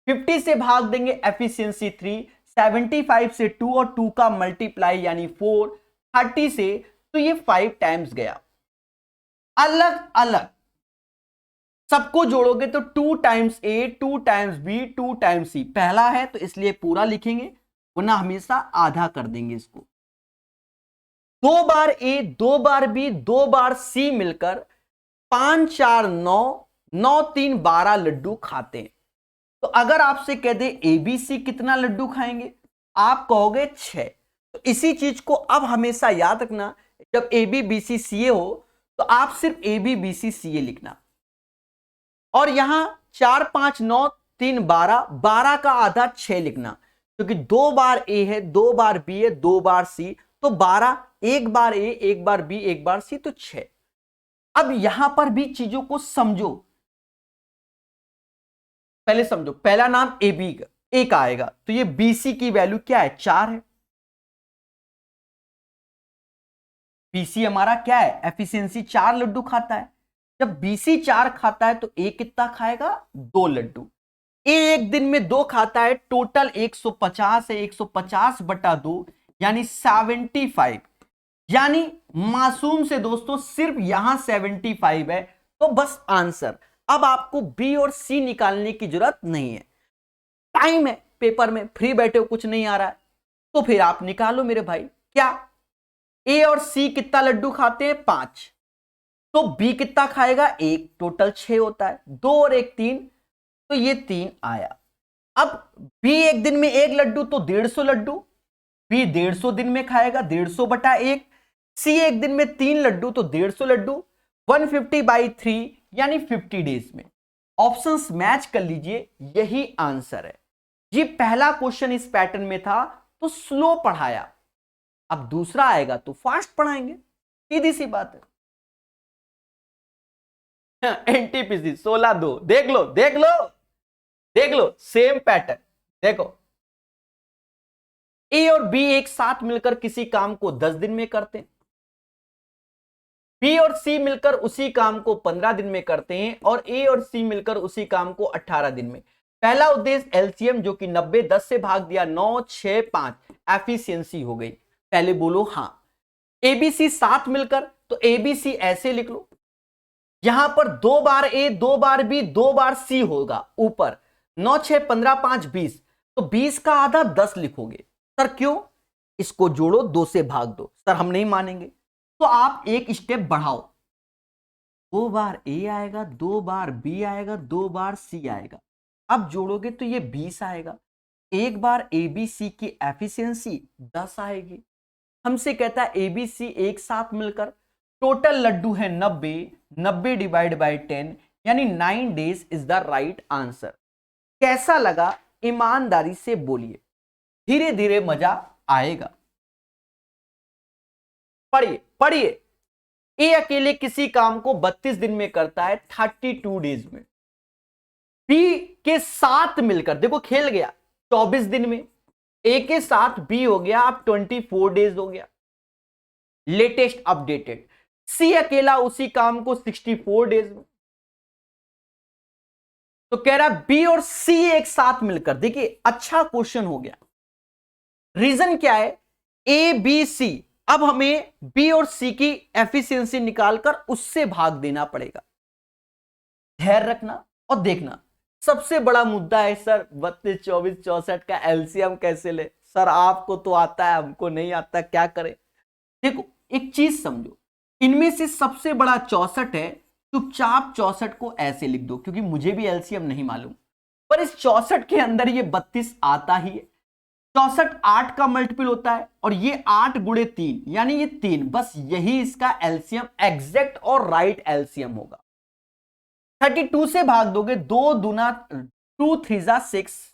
50 से भाग देंगे एफिशिएंसी 3, 75 से 2 और 2 का मल्टीप्लाई यानी 4, 30 से, तो ये 5 टाइम्स गया। अलग अलग सबको जोड़ोगे तो 2 टाइम्स ए, 2 टाइम्स बी, 2 टाइम्स सी। पहला है तो इसलिए पूरा लिखेंगे, वरना हमेशा आधा कर देंगे इसको। 2 बार ए, 2 बार बी, 2 बार सी मिलकर 5 4 9, 9 3 12 लड्डू खाते हैं। तो अगर आपसे कह दे ए बी सी कितना लड्डू खाएंगे, आप कहोगे 6। तो इसी चीज को अब हमेशा याद रखना, जब ए बी बी सी सी ए हो तो आप सिर्फ ए बी बी सी सी ए लिखना, और यहां 4 5 9 3 12, 12 का आधा 6 लिखना, क्योंकि 2 बार ए है, 2 बार बी है, 2 बार सी, तो 12, 1 बार ए, 1 बार बी, 1 बार सी, तो 6। अब यहां पर भी चीजों को समझो, पहले समझो, पहला नाम ए बी का ए का आएगा, तो ये बी सी की वैल्यू क्या है, 4 है। बीसी हमारा क्या है, एफिशिएंसी 4 लड्डू खाता है। जब बीसी 4 खाता है तो ए कितना खाएगा, 2 लड्डू। ए एक दिन में 2 खाता है, टोटल 150 है, 150 बटा 2 यानी 75। यानी मासूम से दोस्तों सिर्फ यहां 75 है, तो बस आंसर। अब आपको बी और सी निकालने की जरूरत नहीं है, टाइम है, पेपर में फ्री बैठे हो, कुछ नहीं आ रहा है तो फिर आप निकालो मेरे भाई। क्या ए और सी कितना लड्डू खाते हैं, 5, तो बी कितना खाएगा, 1, टोटल 6 होता है, 2 और 1 3, तो ये 3 आया। अब बी एक दिन में 1 लड्डू तो 150 लड्डू, बी 150 दिन में खाएगा, 150 बटा 1। सी एक दिन में 3 लड्डू तो 150 लड्डू, 150/3 यानी 50 डेज में। ऑप्शंस मैच कर लीजिए, यही आंसर है। ये पहला क्वेश्चन इस पैटर्न में था तो स्लो पढ़ाया, अब दूसरा आएगा तो फास्ट पढ़ाएंगे, सीधी सी बात है। एनटीपीसी 16/2, देख लो देख लो देख लो, सेम पैटर्न। देखो ए और बी एक साथ मिलकर किसी काम को 10 दिन में करते हैं, बी और सी मिलकर उसी काम को 15 दिन में करते हैं, और ए और सी मिलकर उसी काम को 18 दिन में। पहला उद्देश्य एलसीएम जो कि 90, 10 से भाग दिया 9, 6, 5, एफिशिएंसी हो गई। पहले बोलो हां। एबीसी साथ मिलकर, तो एबीसी ऐसे लिख लो, यहां पर 2 बार ए, 2 बार बी, 2 बार सी होगा ऊपर, 9, 6, 15, 5, 20, तो 20 का आधा 10 लिखोगे। सर क्यों, इसको जोड़ो, 2 से भाग दो। सर हम नहीं मानेंगे, तो आप एक स्टेप बढ़ाओ, 2 बार ए आएगा, 2 बार बी आएगा, 2 बार सी आएगा। अब जोड़ोगे तो ये 20 आएगा, एक बार एबीसी की एफिशिएंसी 10 आएगी। हमसे कहता है एबीसी एक साथ मिलकर टोटल लड्डू है 90, 90 डिवाइड बाय 10 यानी 9 days is the right answer. कैसा लगा, ईमानदारी से बोलिए, धीरे धीरे मजा आएगा। पढ़िए पढ़िए, ए अकेले किसी काम को 32 दिन में करता है, 32 डेज में। बी के साथ मिलकर, देखो खेल गया, 24 दिन में। ए के साथ बी हो गया, अब 24 डेज हो गया, लेटेस्ट अपडेटेड। सी अकेला उसी काम को 64 डेज में। तो कह रहा बी और सी एक साथ मिलकर, देखिए अच्छा क्वेश्चन हो गया। रीजन क्या है, ए बी सी, अब हमें बी और सी की एफिशिएंसी निकालकर उससे भाग देना पड़ेगा। ध्यान रखना और देखना, सबसे बड़ा मुद्दा है सर 32, 24, 64 का एलसीएम कैसे ले। सर आपको तो आता है, हमको नहीं आता, क्या करें। देखो एक चीज समझो, इनमें से सबसे बड़ा 64 है, चुपचाप 64 को ऐसे लिख दो, क्योंकि मुझे भी एलसीएम नहीं मालूम, पर इस 64 के अंदर ये 32 आता ही है। 64 8 का मल्टीपल होता है, और ये 8 गुणे 3 यानी ये 3, बस यही इसका एलसीएम एग्जैक्ट और राइट एलसीएम होगा। 32 से भाग दोगे, 2 दूना 2 3 6,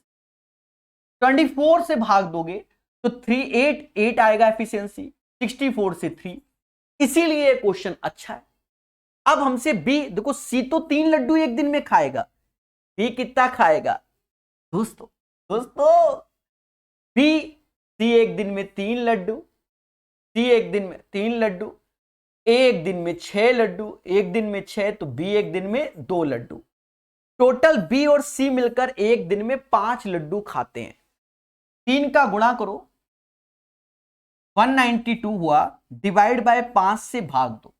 24 से भाग दोगे तो 3 8 आएगा एफिशिएंसी, 64 से 3, इसीलिए ये क्वेश्चन अच्छा है। अब हमसे बी, देखो सी तो 3 लड्डू एक दिन में खाएगा, बी कितना खाएगा दोस्तों, बी सी एक दिन में 3 लड्डू, सी एक दिन में 3 लड्डू, ए एक दिन में 6 लड्डू, एक दिन में 6, तो बी एक दिन में 2 लड्डू। टोटल बी और सी मिलकर एक दिन में 5 लड्डू खाते हैं। 3 का गुणा करो, 192 हुआ, डिवाइड बाय 5 से भाग दो।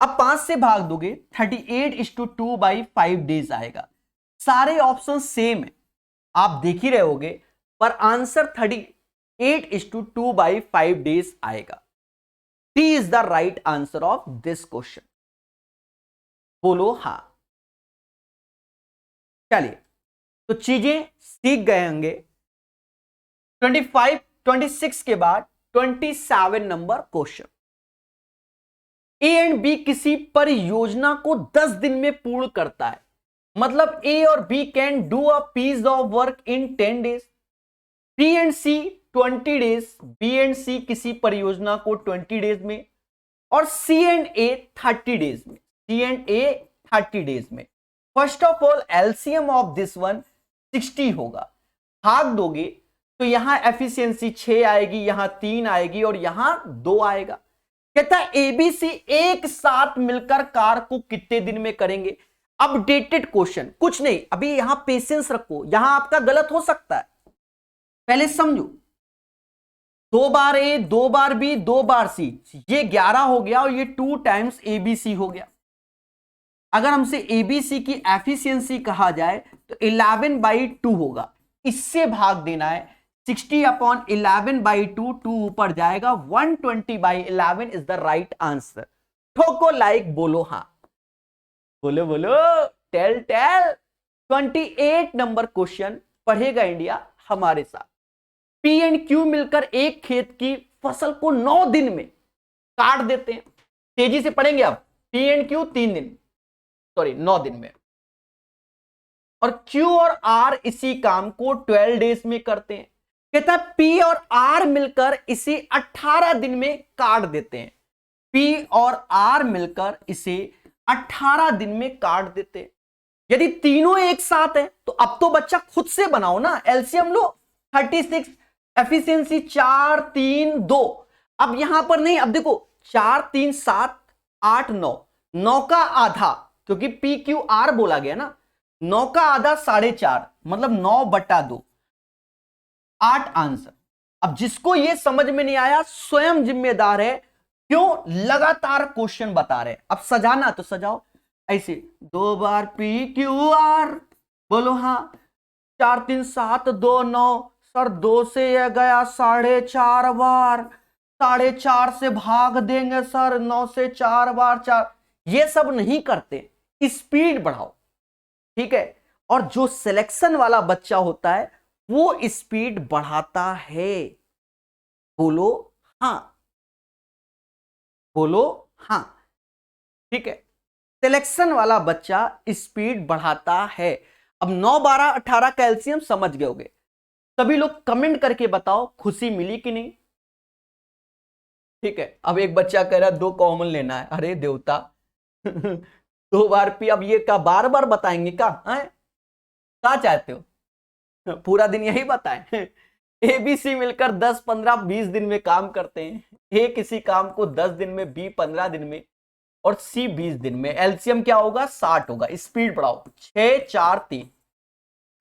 अब 5 से भाग दोगे 38:2/5 डेज आएगा। सारे ऑप्शन सेम है, आप देख ही रहे होगे, पर आंसर 38:2/5 डेज आएगा। D is the right answer of this question. बोलो हाँ। चलिए, तो चीजें सीख गए होंगे। 25, 26 के बाद 27 number question. A and B किसी परियोजना को 10 दिन में पूर्ण करता है, मतलब ए और B can do a piece of work in 10 days. B and C 20 days, B and C किसी परियोजना को 20 डेज में, और सी एंड ए 30 डेज में, सी एंड ए 30 डेज में। First of all LCM of this one 60 होगा, भाग दोगे तो यहां एफिशिएंसी 6 आएगी, यहां 3 आएगी और यहां 2 आएगा। कहता है एबीसी एक साथ मिलकर कार को कितने दिन में करेंगे। अपडेटेड क्वेश्चन, कुछ नहीं, अभी यहां पेशेंस रखो, यहां आपका गलत हो सकता है, पहले समझो। 2 बार ए, 2 बार बी, 2 बार सी, ये 11 हो गया और ये 2 टाइम्स एबीसी हो गया। अगर हमसे एबीसी की एफिशिएंसी कहा जाए तो 11/2 होगा, इससे भाग देना है। 60/11/2, 2 ऊपर जाएगा, 120/11 इज द राइट आंसर। ठोको लाइक, बोलो हां, बोलो बोलो, टेल टेल। 28 नंबर क्वेश्चन पढ़ेगा इंडिया हमारे साथ। पी एंड क्यू मिलकर एक खेत की फसल को 9 दिन में काट देते हैं। तेजी से पढ़ेंगे अब। पी एंड क्यू 3 दिन, सॉरी 9 दिन में, और क्यू और आर इसी काम को 12 डेज में करते हैं। कहता है पी और आर मिलकर इसे 18 दिन में काट देते हैं। पी और आर मिलकर इसे 18 दिन में काट देते हैं। यदि तीनों एक साथ है तो अब तो बच्चा खुद से बनाओ ना, एलसीएम लो। 36, एफिशिएंसी 4 3 2। अब यहां पर नहीं, अब देखो 4 3 7 8 9, 9 का आधा, क्योंकि पी क्यू आर बोला गया ना, 9 का आधा 4.5, मतलब 9/2, 8 आंसर। अब जिसको ये समझ में नहीं आया स्वयं जिम्मेदार है, क्यों लगातार क्वेश्चन बता रहे। अब सजाना तो सजाओ ऐसे, 2 बार पी क्यू आर, बोलो हां, 4 3 7 2 9, सर 2 से यह गया 4.5 बार, 4.5 से भाग देंगे सर, 9 से 4 बार 4, ये सब नहीं करते, स्पीड बढ़ाओ, ठीक है। और जो सिलेक्शन वाला बच्चा होता है वो स्पीड बढ़ाता है। बोलो हां, बोलो हां, ठीक है। सिलेक्शन वाला बच्चा स्पीड बढ़ाता है। अब 9 12 18 कैल्शियम समझ गए होगे। सभी लोग कमेंट करके बताओ खुशी मिली कि नहीं, ठीक है। अब एक बच्चा कह रहा है 2 कॉमन लेना है, अरे देवता 2 बार पी, अब ये क्या बार बार बताएंगे क्या चाहते हो, पूरा दिन यही बताएं। एबीसी मिलकर 10 15 20 दिन में काम करते हैं। ए किसी काम को 10 दिन में, बी 15 दिन में और सी 20 दिन में। एलसीएम क्या होगा, 60 होगा। स्पीड बढ़ाओ, 6 4 3।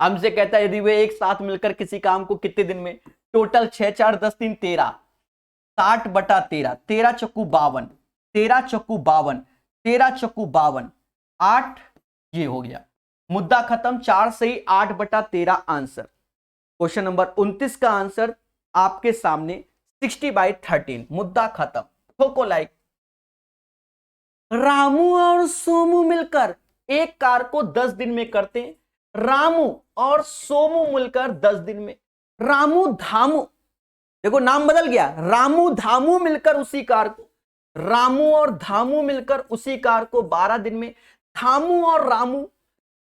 हमसे कहता है यदि वे एक साथ मिलकर किसी काम को कितने दिन में, टोटल 6 4 10 3 13, 60/13, 13 चक्कू 52, 13 चक्कू 52, 13 चक्कू 52, 8, ये हो गया, मुद्दा खत्म। 4 से ही 8/13 आंसर। क्वेश्चन नंबर 29 का आंसर आपके सामने, 60/13, मुद्दा खत्म। ठोको लाइक। रामू और सोमू मिलकर एक कार को 10 दिन में करते हैं। रामू और सोमू मिलकर 10 दिन में। रामू धामू, देखो नाम बदल गया, रामू धामू मिलकर उसी कार को, रामू और धामू मिलकर उसी कार को 12 दिन में। धामू और रामू,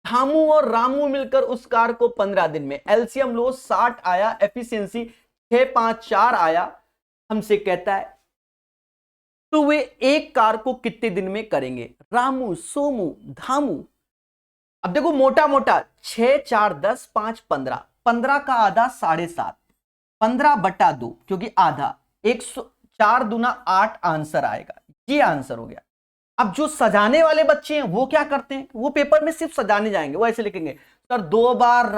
धामू और रामू मिलकर उस कार को 15 दिन में। एलसीएम लो, 60 आया, एफिशिएंसी 6 5 4 आया। हमसे कहता है तो वे एक कार को कितने दिन में करेंगे। रामू सोमू धामू, अब देखो मोटा मोटा 6 4 10 5 15, 15 का आधा 7.5, 15/2, क्योंकि आधा 104 दूना 8 आंसर आएगा। ये आंसर हो गया। अब जो सजाने वाले बच्चे हैं वो क्या करते हैं, वो पेपर में सिर्फ सजाने जाएंगे, वो ऐसे लिखेंगे सर 2 बार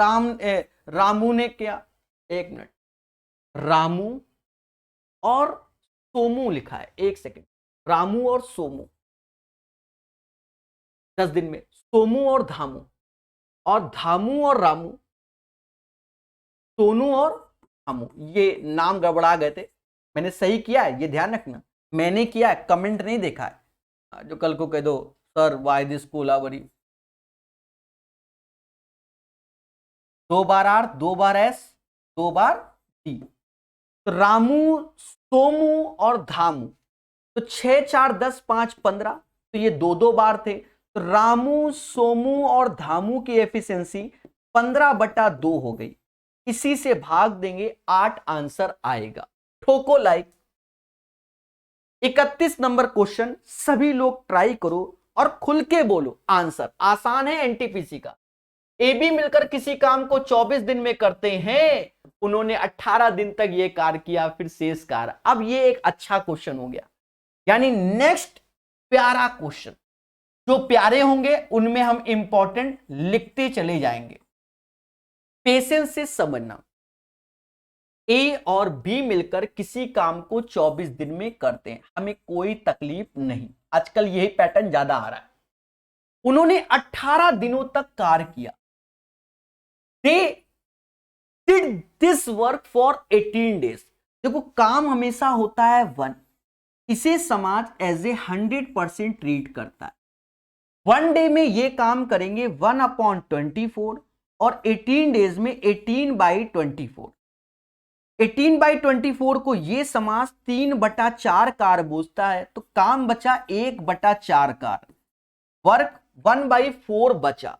रामू ने क्या, 1 मिनट, रामू और सोमू लिखा है, 1 सेकेंड, रामू और सोमू 10 दिन में, सोमू और धामू, और धामू और रामू, सोनू और धामू। ये नाम गड़बड़ा गए थे, मैंने सही किया है, ये ध्यान रखना, मैंने किया है, कमेंट नहीं देखा है जो कल को कह दो सर वाई दिस कोलावरी। 2 बार आर, 2 बार एस, 2 बार टी। तो रामू सोमू और धामू, तो 6 4 10 5 15, तो ये 2 बार थे। तो रामू सोमू और धामू की एफिशिएंसी 15/2 हो गई। इसी से भाग देंगे, 8 आंसर आएगा। ठोको लाइक। 31 नंबर क्वेश्चन सभी लोग ट्राई करो और खुल के बोलो आंसर। आसान है एनटीपीसी का। ए बी मिलकर किसी काम को 24 दिन में करते हैं, उन्होंने 18 दिन तक यह कार्य किया, फिर शेष कार्य। अब ये एक अच्छा क्वेश्चन हो गया, यानी नेक्स्ट प्यारा क्वेश्चन। जो प्यारे होंगे उनमें हम इंपॉर्टेंट लिखते चले जाएंगे। पेशेंस से समझना, ए और बी मिलकर किसी काम को 24 दिन में करते हैं, हमें कोई तकलीफ नहीं। आजकल यही पैटर्न ज्यादा आ रहा है। उन्होंने 18 दिनों तक कार्य किया। They did this work for 18 days। देखो काम हमेशा होता है 1, इसे समाज एज ए 100% ट्रीट करता है। 1 डे में ये काम करेंगे 1/24 और 18 डेज में 18/24। 18/24 को ये समाज 3/4 कार्य बोझता है, तो काम बचा 1/4 कार्य, वर्क 1/4 बचा।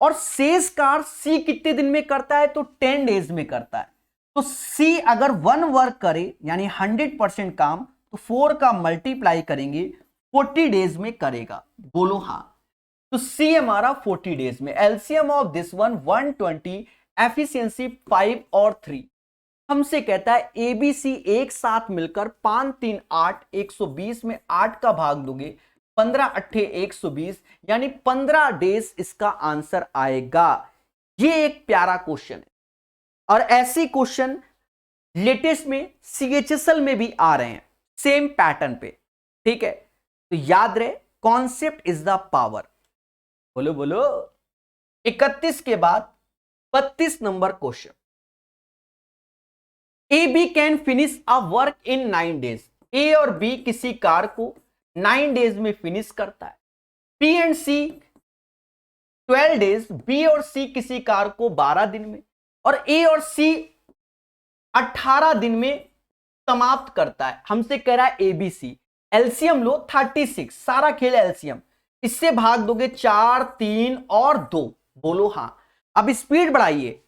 और शेष कार्य सी कितने दिन में करता है, तो 10 डेज में करता है। तो सी अगर 1 वर्क करे यानी 100% काम, तो 4 का मल्टीप्लाई करेंगे 40 डेज में करेगा। बोलो हाँ। तो सी हमारा 40 डेज में। LCM of this one 120, efficiency 5 और 3। हमसे कहता है एबीसी एक साथ मिलकर 5 3 8, 120 में 8 का भाग दोगे 15 8 120, यानी 15 डेज इसका आंसर आएगा। ये एक प्यारा क्वेश्चन है और ऐसे क्वेश्चन लेटेस्ट में सीएचएसएल में भी आ रहे हैं सेम पैटर्न पे। ठीक है, तो याद रहे कॉन्सेप्ट इज द पावर। बोलो बोलो। 31 के बाद 32 number question. A B can finish a work in 9 days. A और बी किसी कार्य को 9 डेज में फिनिश करता है। B and C 12 days. B और सी किसी कार्य को 12 दिन में, और ए और सी 18 दिन में समाप्त करता है। हमसे कह रहा है एबीसी। एलसीएम लो 36, सारा खेल एलसीएम। इससे भाग दोगे 4 3 और 2। बोलो हाँ। अब स्पीड बढ़ाइए।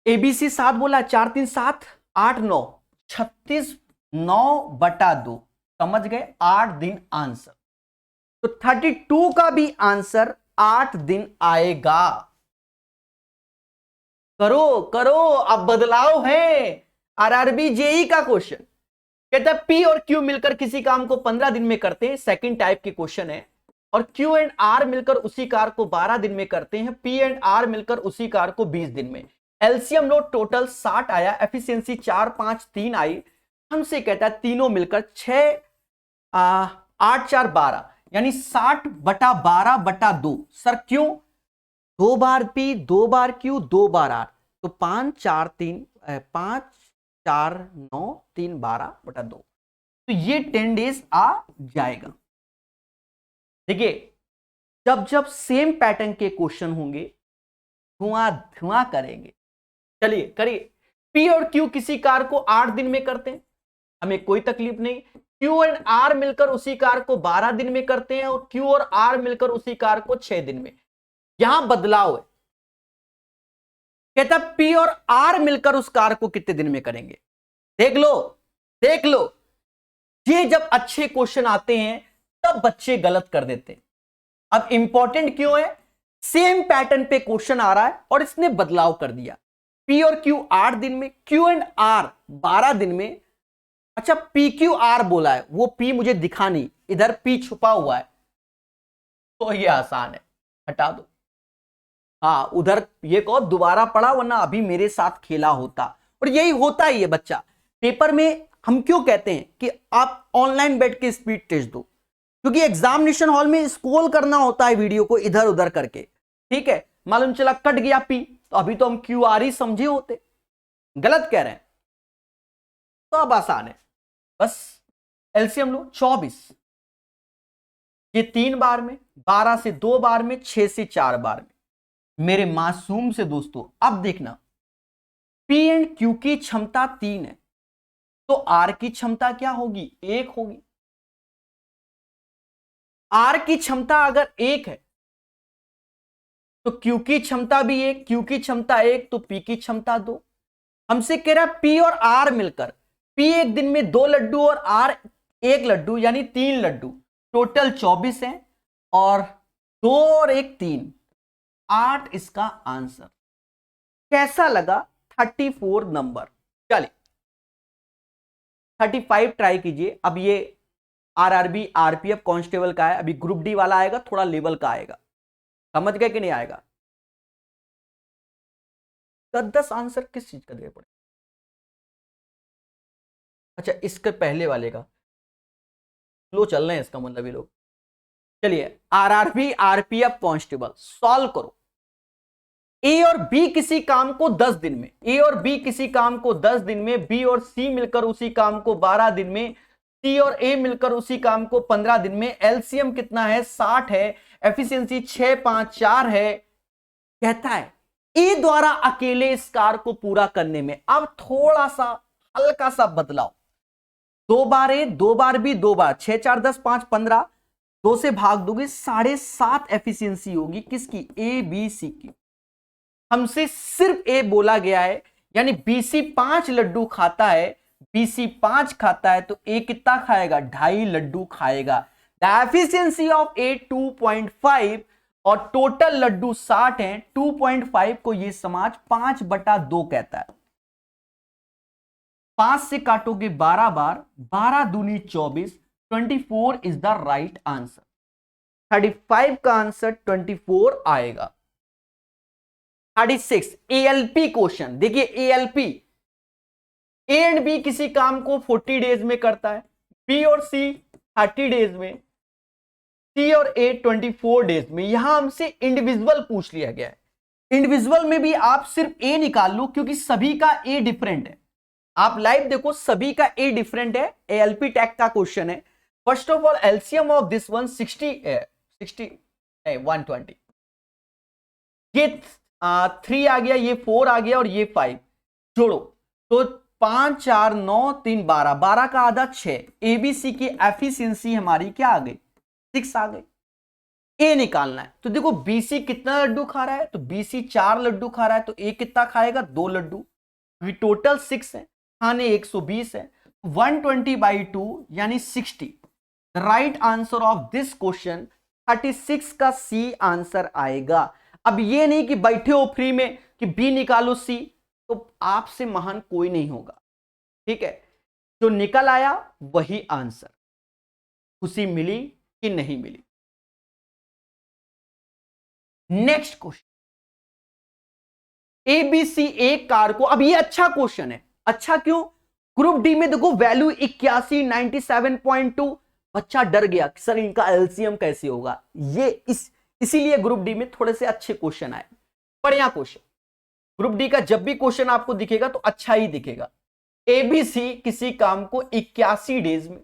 एबीसी 7 बोला, 4 3 7, 8 9, 36 9/2। समझ गए? 8 दिन आंसर। तो 32 का भी आंसर 8 दिन आएगा। करो करो, अब बदलाव है। आरआरबी जेई का क्वेश्चन कहता है पी और क्यू मिलकर किसी काम को 15 दिन में करते हैं। सेकंड टाइप के क्वेश्चन है। और क्यू एंड आर मिलकर उसी कार्य को 12 दिन में करते हैं। पी एंड आर मिलकर उसी कार्य को 20 दिन में। एलसीएम लो टोटल 60 आया, एफिशिएंसी 4 5 3 आई। हमसे कहता है तीनों मिलकर 6 8 4 12, यानी 60/12/2। सर क्यों? 2 बार पी 2 बार क्यू 2 बार आर, तो 5 4 3 5 4 9 3 12/2। तो ये 10 डेज आ जाएगा। देखिए जब जब सेम पैटर्न के क्वेश्चन होंगे धुआं धुआं करेंगे। चलिए करिए। पी और क्यू किसी कार्य को 8 दिन में करते हैं, हमें कोई तकलीफ नहीं। क्यू एंड आर मिलकर उसी कार्य को 12 दिन में करते हैं, और क्यू और आर मिलकर उसी कार्य को 6 दिन में। यहां बदलाव है। कहता पी और आर मिलकर उस कार्य को कितने दिन में करेंगे। देख लो देख लो, ये जब अच्छे क्वेश्चन आते हैं तब बच्चे गलत कर देते हैं। अब इंपॉर्टेंट क्यों है? सेम पैटर्न पे क्वेश्चन आ रहा है और इसने बदलाव कर दिया। पी और क्यू 8 दिन में, क्यू एंड आर 12 दिन में। अच्छा पी क्यू आर बोला है, वो पी मुझे दिखा नहीं, इधर पी छुपा हुआ है, तो ये आसान है, हटा दो। हाँ उधर ये कहो दोबारा पढ़ा, वरना अभी मेरे साथ खेला होता। और यही होता ही है बच्चा। पेपर में हम क्यों कहते हैं कि आप ऑनलाइन बैठ के स्पीड टेस्ट दो, क्योंकि एग्जामिनेशन हॉल में स्क्रॉल करना होता है वीडियो को इधर उधर करके। ठीक है, मालूम चला कट गया पी, तो अभी तो हम क्यू आर ही समझे होते। गलत कह रहे हैं, तो अब आसान है। बस एलसीएम लो 24, ये 3 बार में, 12 से 2 बार में, 6 से 4 बार में। मेरे मासूम से दोस्तों अब देखना, पी एंड क्यू की क्षमता 3 है, तो आर की क्षमता क्या होगी? 1 होगी। आर की क्षमता अगर 1 है तो क्यू की क्षमता भी 1, क्यू की क्षमता 1 तो पी की क्षमता 2। हमसे कह रहा है पी और आर मिलकर, पी एक दिन में 2 लड्डू और आर 1 लड्डू, यानी 3 लड्डू। टोटल 24 है और 2 और 1 3, 8 इसका आंसर। कैसा लगा 34 नंबर? चलिए 35 ट्राई कीजिए। अब ये आरआरबी आरपीएफ कांस्टेबल का है, अभी ग्रुप डी वाला आएगा, थोड़ा लेवल का आएगा। समझ गए कि नहीं आएगा? 10 आंसर किस चीज का देना पड़ेगा? अच्छा, इसके पहले वाले का स्लो चल रहे हैं, इसका मतलब ये लोग। चलिए आरआरबी आरपीएफ कांस्टेबल सॉल्व करो। ए और बी किसी काम को 10 दिन में, ए और बी किसी काम को 10 दिन में, बी और सी मिलकर उसी काम को 12 दिन में, सी और ए मिलकर उसी काम को 15 दिन में। एलसीएम कितना है? 60 है। एफिशिएंसी 6 5 4 है। कहता है ए द्वारा अकेले इस कार्य को पूरा करने में, अब थोड़ा सा हल्का सा बदलाव, 2 बार ए 2 बार बी 2 बार, 6 4 10 5 15, 2 से भाग दोगे 7.5 एफिशिएंसी होगी किसकी? ए बी सी की। हमसे सिर्फ ए बोला गया है, यानी बीसी 5 लड्डू खाता है, बीसी 5 खाता है तो ए कितना खाएगा? 2.5 लड्डू खाएगा। द एफिशिएंसी ऑफ ए 2.5 और टोटल लड्डू 60 हैं। 2.5 को ये समाज 5/2 कहता है। 5 से काटोगे 12 बार, 12 दूनी 24, 24 इज द राइट आंसर। 35 का आंसर 24 आएगा। 36 एएलपी क्वेश्चन। देखिए एएलपी, ए एंड बी किसी काम को 40 डेज में करता है, बी और सी 30 डेज में, सी और ए 24 डेज में। यहां हमसे इंडिविजुअल पूछ लिया गया है। इंडिविजुअल में भी आप सिर्फ ए निकाल लो, क्योंकि सभी का ए डिफरेंट है। आप लाइव देखो, सभी का ए डिफरेंट है। एएलपी टैग का क्वेश्चन है। First of all LCM of this one 120, ये 3 आ गया, ये 4 आ गया और ये 5 जोड़ो तो 5 4 9 3 12, 12 का आधा 6। एबीसी की एफिशिएंसी हमारी क्या आ गई? 6 आ गई। ए निकालना है तो देखो बीसी कितना लड्डू खा रहा है, तो बीसी 4 लड्डू खा रहा है, तो ए कितना खाएगा? 2 लड्डू। टोटल 6 है, खाने 120 है, 120/2 यानी 60। Right answer of this question 36 का सी आंसर आएगा। अब ये नहीं कि बैठे हो फ्री में कि बी निकालो सी, तो आपसे महान कोई नहीं होगा। ठीक है, जो निकल आया वही आंसर। खुशी मिली कि नहीं मिली? नेक्स्ट क्वेश्चन, एबीसी एक कार को, अब ये अच्छा क्वेश्चन है। अच्छा क्यों? ग्रुप डी में देखो वैल्यू 81, 97.2। बच्चा डर गया कि सर इनका एलसीएम कैसे होगा। ये इसीलिए ग्रुप डी में थोड़े से अच्छे क्वेश्चन आए, बढ़िया क्वेश्चन। ग्रुप डी का जब भी क्वेश्चन आपको दिखेगा तो अच्छा ही दिखेगा। एबीसी किसी काम को 81 डेज में,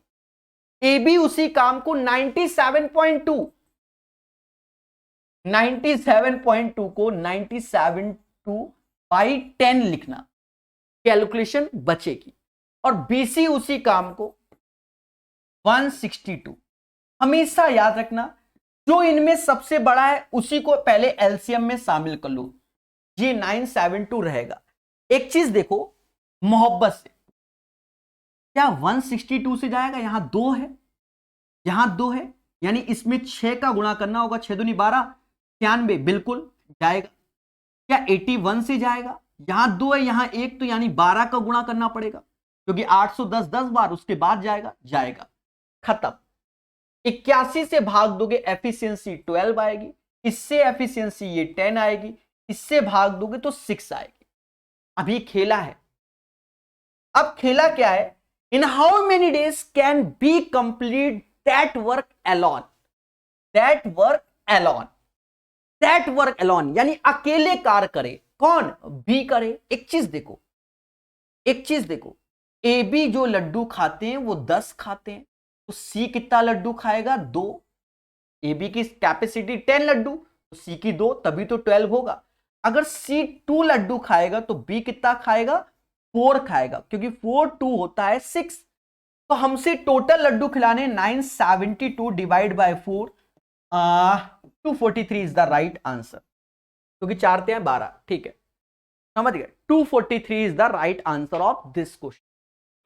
एबी उसी काम को 97.2 को 97.2/10 लिखना, कैलकुलेशन बचेगी। और बीसी उसी काम को 162। हमेशा याद रखना, जो इनमें सबसे बड़ा है उसी को पहले एलसीएम में शामिल कर लो। ये 972 रहेगा। एक चीज देखो मोहब्बत से, क्या 162 से जाएगा? यहां 2 है, यहां 2 है, यानी इसमें 6 का गुणा करना होगा। 6 दूनी 12, 96 बिल्कुल जाएगा। क्या 81 से जाएगा? यहां 2 है, यहां 1, तो यानी 12 का गुणा करना पड़ेगा, क्योंकि 810 10 बार, उसके बाद जाएगा। खत्म। 81 से भाग दोगे एफिशिएंसी 12 आएगी, इससे एफिशिएंसी ये 10 आएगी, इससे भाग दोगे तो 6 आएगी। अभी खेला है। अब खेला क्या है? इन how many days can be complete that work alone? That work alone यानी अकेले कार्य करे। कौन? बी करे। एक चीज देखो, ए बी जो लड्डू खाते हैं वो 10 खाते हैं, तो सी कितना लड्डू खाएगा? 2। ए बी की कैपेसिटी 10 लड्डू, तो सी की 2, तभी तो 12 होगा। अगर सी 2 लड्डू खाएगा तो बी कितना खाएगा? 4 खाएगा, क्योंकि 4 2 होता है 6। तो हमसे टोटल लड्डू खिलाने 972 divide by 4, 243 is the right answer, क्योंकि 4 हैं 12। ठीक है, समझ गए? 243 is the right answer of this question.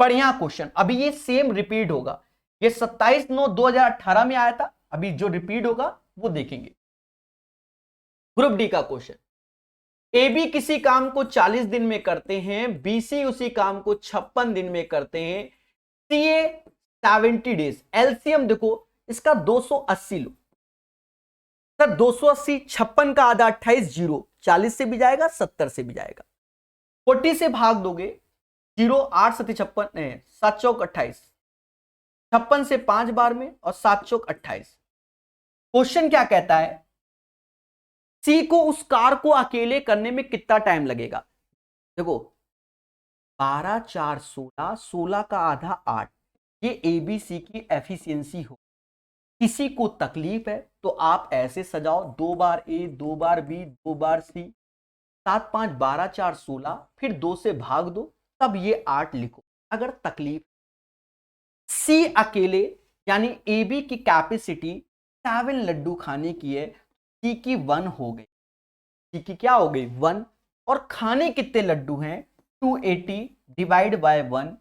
बढ़िया क्वेश्चन। अभी ये सेम रिपीट होगा। ये 27/9/2018 में आया था, अभी जो रिपीट होगा वो देखेंगे। ग्रुप डी का क्वेश्चन, ए बी किसी काम को 40 दिन में करते हैं, बी सी उसी काम को 56 दिन में करते हैं, सी ए 70 डेज। एलसीएम देखो इसका 280 लो सर, 280 56 का आधा 28, जीरो 40 से भी जाएगा 70 से भी जाएगा, 40 से भाग दोगे जीरो 8 7 56 7 चौक 28, 56 से 5 बार में और 7 चौक 28। क्वेश्चन क्या कहता है, सी को उस कार को अकेले करने में कितना टाइम लगेगा। देखो 12 4 16, 16 का आधा 8, ये एबीसी की एफिशिएंसी हो। किसी को तकलीफ है तो आप ऐसे सजाओ, 2 बार ए 2 बार बी 2 बार सी, 7 5 12 4 16, फिर 2 से भाग दो, तब ये 8 लिखो अगर तकलीफ। सी अकेले यानी ए बी की कैपेसिटी 7 लड्डू खाने की है, सी की 1 हो गई, सी की क्या हो गई 1, और खाने कितने लड्डू हैं 280 डिवाइड बाय 1,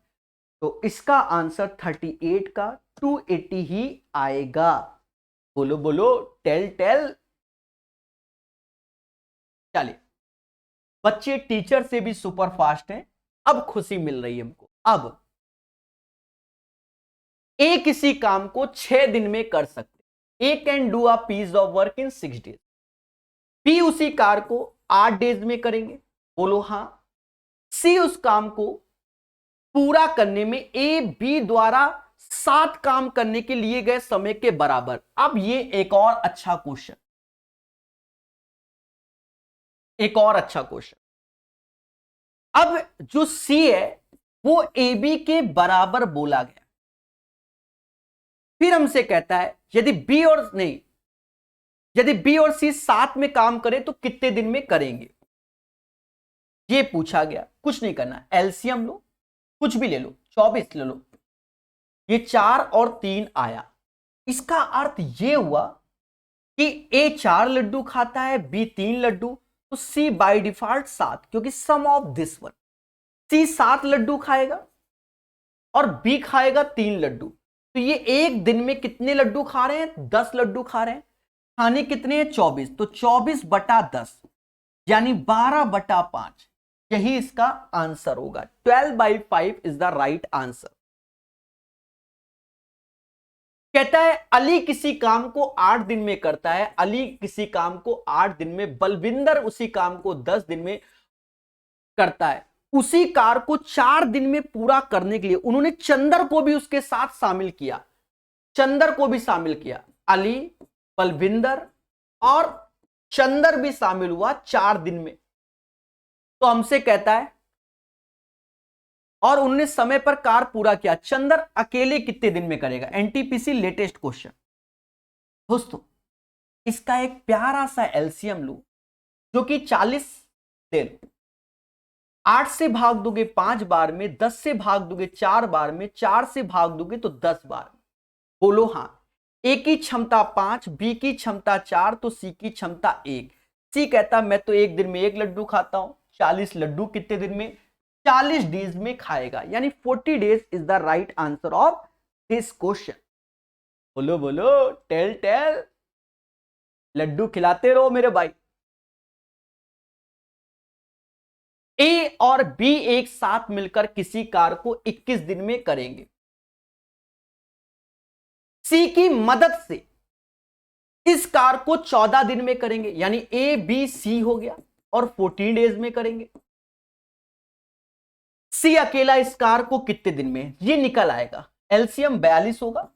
तो इसका आंसर 38 का 280 ही आएगा। बोलो बोलो टेल टेल। चलिए, बच्चे टीचर से भी सुपर फास्ट हैं, अब खुशी मिल रही है हमको। अब ए किसी काम को 6 दिन में कर सकते, A can do a piece of work in 6 days, B उसी कार को 8 डेज में करेंगे, बोलो हां, सी उस काम को पूरा करने में ए बी द्वारा 7 काम करने के लिए गए समय के बराबर। अब ये एक और अच्छा क्वेश्चन, एक और अच्छा क्वेश्चन। अब जो सी है वो ए बी के बराबर बोला गया, फिर हमसे कहता है यदि बी और नहीं, यदि बी और सी साथ में काम करें तो कितने दिन में करेंगे, ये पूछा गया। कुछ नहीं करना, एलसीएम लो, कुछ भी ले लो, 24 ले लो, ये 4 और 3 आया। इसका अर्थ ये हुआ कि ए 4 लड्डू खाता है, बी 3 लड्डू, तो सी बाय डिफॉल्ट 7, क्योंकि सम ऑफ दिस वन, सी 7 लड्डू खाएगा और बी खाएगा 3 लड्डू, तो ये एक दिन में कितने लड्डू खा रहे हैं 10 लड्डू खा रहे हैं। खाने कितने हैं 24, तो 24/10 यानी 12/5, यही इसका आंसर होगा। 12/5 इज द राइट आंसर। कहता है अली किसी काम को 8 दिन में करता है, अली किसी काम को 8 दिन में, बलविंदर उसी काम को 10 दिन में करता है। उसी कार को 4 दिन में पूरा करने के लिए उन्होंने चंदर को भी उसके साथ शामिल किया, चंदर को भी शामिल किया, अली बलविंदर और चंदर भी शामिल हुआ 4 दिन में। तो हमसे कहता है और उन्होंने समय पर कार पूरा किया, चंदर अकेले कितने दिन में करेगा। NTPC latest question. दोस्तों इसका एक प्यारा सा एलसीएम लो जो कि 40 ले लो, 8 से भाग दोगे 5 बार में, 10 से भाग दोगे 4 बार में, 4 से भाग दोगे तो 10 बार में, बोलो हां। ए की क्षमता 5, बी की क्षमता 4, तो सी की क्षमता 1। सी कहता मैं तो एक दिन में 1 लड्डू खाता हूं, 40 लड्डू कितने दिन में 40 डेज में खाएगा, यानी 40 days is the right answer of this question. बोलो बोलो टेल टेल, लड्डू खिलाते रहो मेरे भाई। ए और बी एक साथ मिलकर किसी कार को 21 दिन में करेंगे, सी की मदद से इस कार को 14 दिन में करेंगे, यानी ए बी सी हो गया और 14 डेज में करेंगे। सी अकेला इस कार को कितने दिन में, ये निकल आएगा, एलसीएम 42 होगा,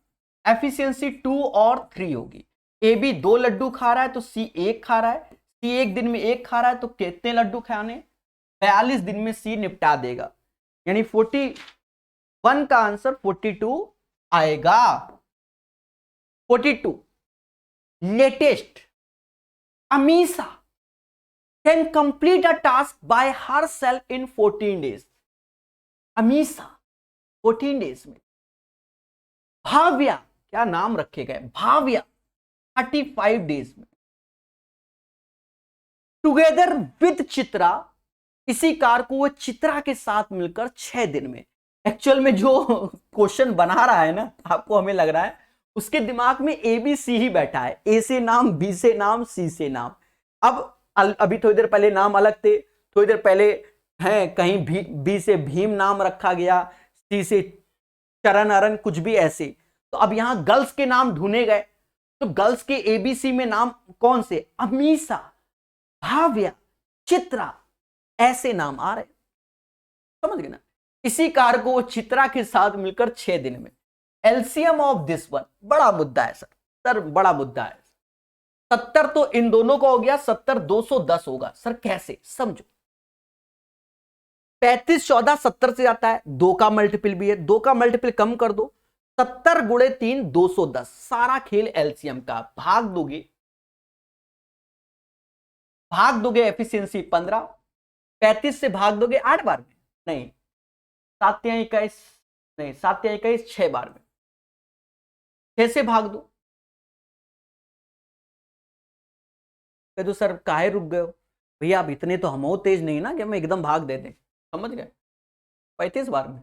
एफिशिएंसी 2 और 3 होगी। ए बी 2 लड्डू खा रहा है तो सी 1 खा रहा है, सी एक दिन में 1 खा रहा है तो कितने लड्डू खाने 42 दिन में सी निपटा देगा, यानी 41 का आंसर 42 आएगा। 42 latest, Amisha can complete a task by herself in 14 days. Amisha 14 days में। भाव्या, क्या नाम रखे गए, भाव्या 35 डेज में। टुगेदर विद चित्रा, इसी कार को वो चित्रा के साथ मिलकर 6 दिन में, एक्चुअल में जो क्वेश्चन बना रहा है ना, आपको हमें लग रहा है उसके दिमाग में ए बी सी ही बैठा है, ए से नाम, बी से नाम, सी से नाम। अब अभी थोड़ी देर पहले नाम अलग थे, थोड़ी देर पहले हैं कहीं बी से भीम नाम रखा गया, सी से चरण अरण कुछ भी ऐसे। तो अब यहां गर्ल्स के नाम ढूंढे गए, तो गर्ल्स के एबीसी में नाम कौन से, अमीषा, भाव्या, चित्रा, ऐसे नाम आ रहे, समझ गए ना। इसी कार को चित्रा के साथ मिलकर 6 दिन में। एलसीएम ऑफ दिस वन, बड़ा मुद्दा है सर बड़ा मुद्दा है। 70 तो इन दोनों का हो गया, 70 210 होगा सर, कैसे समझो। 35 14 70 से जाता है, 2 का मल्टीपल भी है, 2 का मल्टीपल कम कर दो, 70 गुणे 3 210, सारा खेल एलसीएम का। भाग दोगे एफिशिएंसी 15, 35 से भाग दोगे 8 बार में, नहीं 7 या 21, नहीं 7 या 21 6 बार में, 6 से भाग दो। तो सर काहे रुक गए हो भैया, अब इतने तो हम तेज नहीं ना कि हम एकदम भाग दे दें, समझ गए, 35 बार में।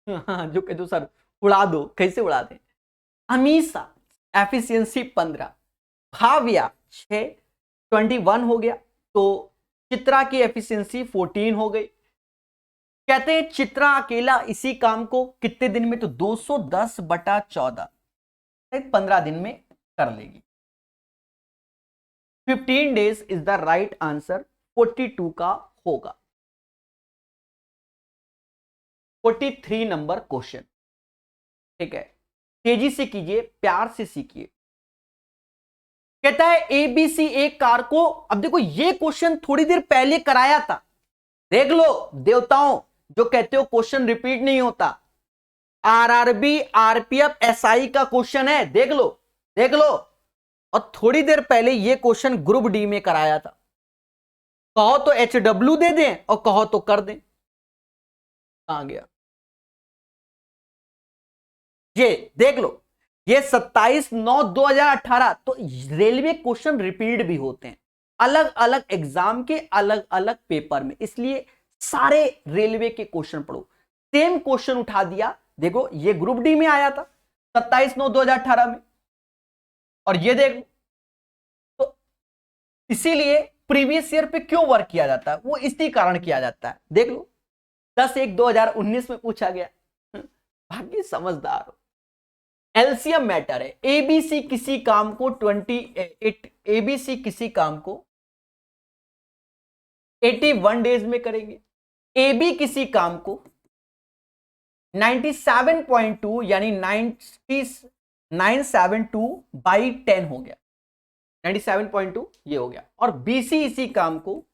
हाँ जो कह दो सर उड़ा दो, कैसे उड़ा दे। अमीषा एफिशिएंसी 15, भाव्या 6 21 हो गया, तो चित्रा की एफिशिएंसी 14 हो गई। कहते हैं चित्रा अकेला इसी काम को कितने दिन में, तो 210/14 15 दिन में कर लेगी। 15 days is the right answer, 42 का होगा। 43 नंबर क्वेश्चन, ठीक है, तेजी से कीजिए, प्यार से सीखिए। कहता है एबीसी एक कार को, अब देखो ये क्वेश्चन थोड़ी देर पहले कराया था, देख लो देवताओं, जो कहते हो क्वेश्चन रिपीट नहीं होता, आरआरबी आरपीएफ एसआई का क्वेश्चन है, देख लो देख लो। और थोड़ी देर पहले ये क्वेश्चन ग्रुप डी में कराया था, कहो तो HW दे दें और कहो तो कर दें, कहां गया ये, देख लो ये 27/9/2018। तो रेलवे क्वेश्चन रिपीट भी होते हैं अलग अलग एग्जाम के अलग अलग पेपर में, इसलिए सारे रेलवे के क्वेश्चन पढ़ो। सेम क्वेश्चन उठा दिया, देखो ये ग्रुप डी में आया था 27/9/2018 में, और ये देखो, तो इसीलिए प्रीवियस ईयर पे क्यों वर्क किया जाता है, वो इसी कारण किया जाता है। देख लो 10/1/2019 में पूछा गया, बाकी समझदार हो। एलसीएम मैटर है, एबीसी किसी काम को 81 डेज में करेंगे, एबी किसी काम को 97.2 यानी 972/10 हो गया, 97.2 ये हो गया, और बीसी इसी काम को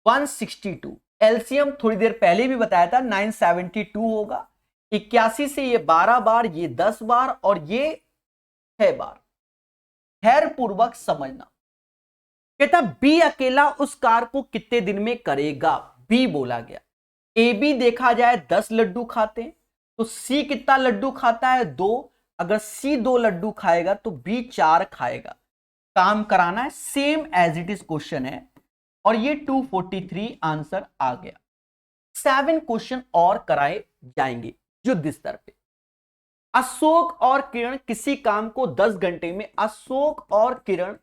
162, एलसीएम थोड़ी देर पहले भी बताया था 972 होगा, 81 से ये 12 बार, ये 10 बार और ये 6 बार। खैर पूर्वक समझना। कहता बी अकेला उस कार को कितने दिन में करेगा, बी बोला गया। ए बी देखा जाए 10 लड्डू खाते हैं, तो सी कितना लड्डू खाता है, 2, अगर सी 2 लड्डू खाएगा तो बी 4 खाएगा। काम कराना है, same as it is question है, और ये 243 आंसर आ गया। 7 क्वेश्चन और कराए जाएंगे युद्ध स्तर पे। अशोक और किरण किसी काम को 10 घंटे में, अशोक और किरण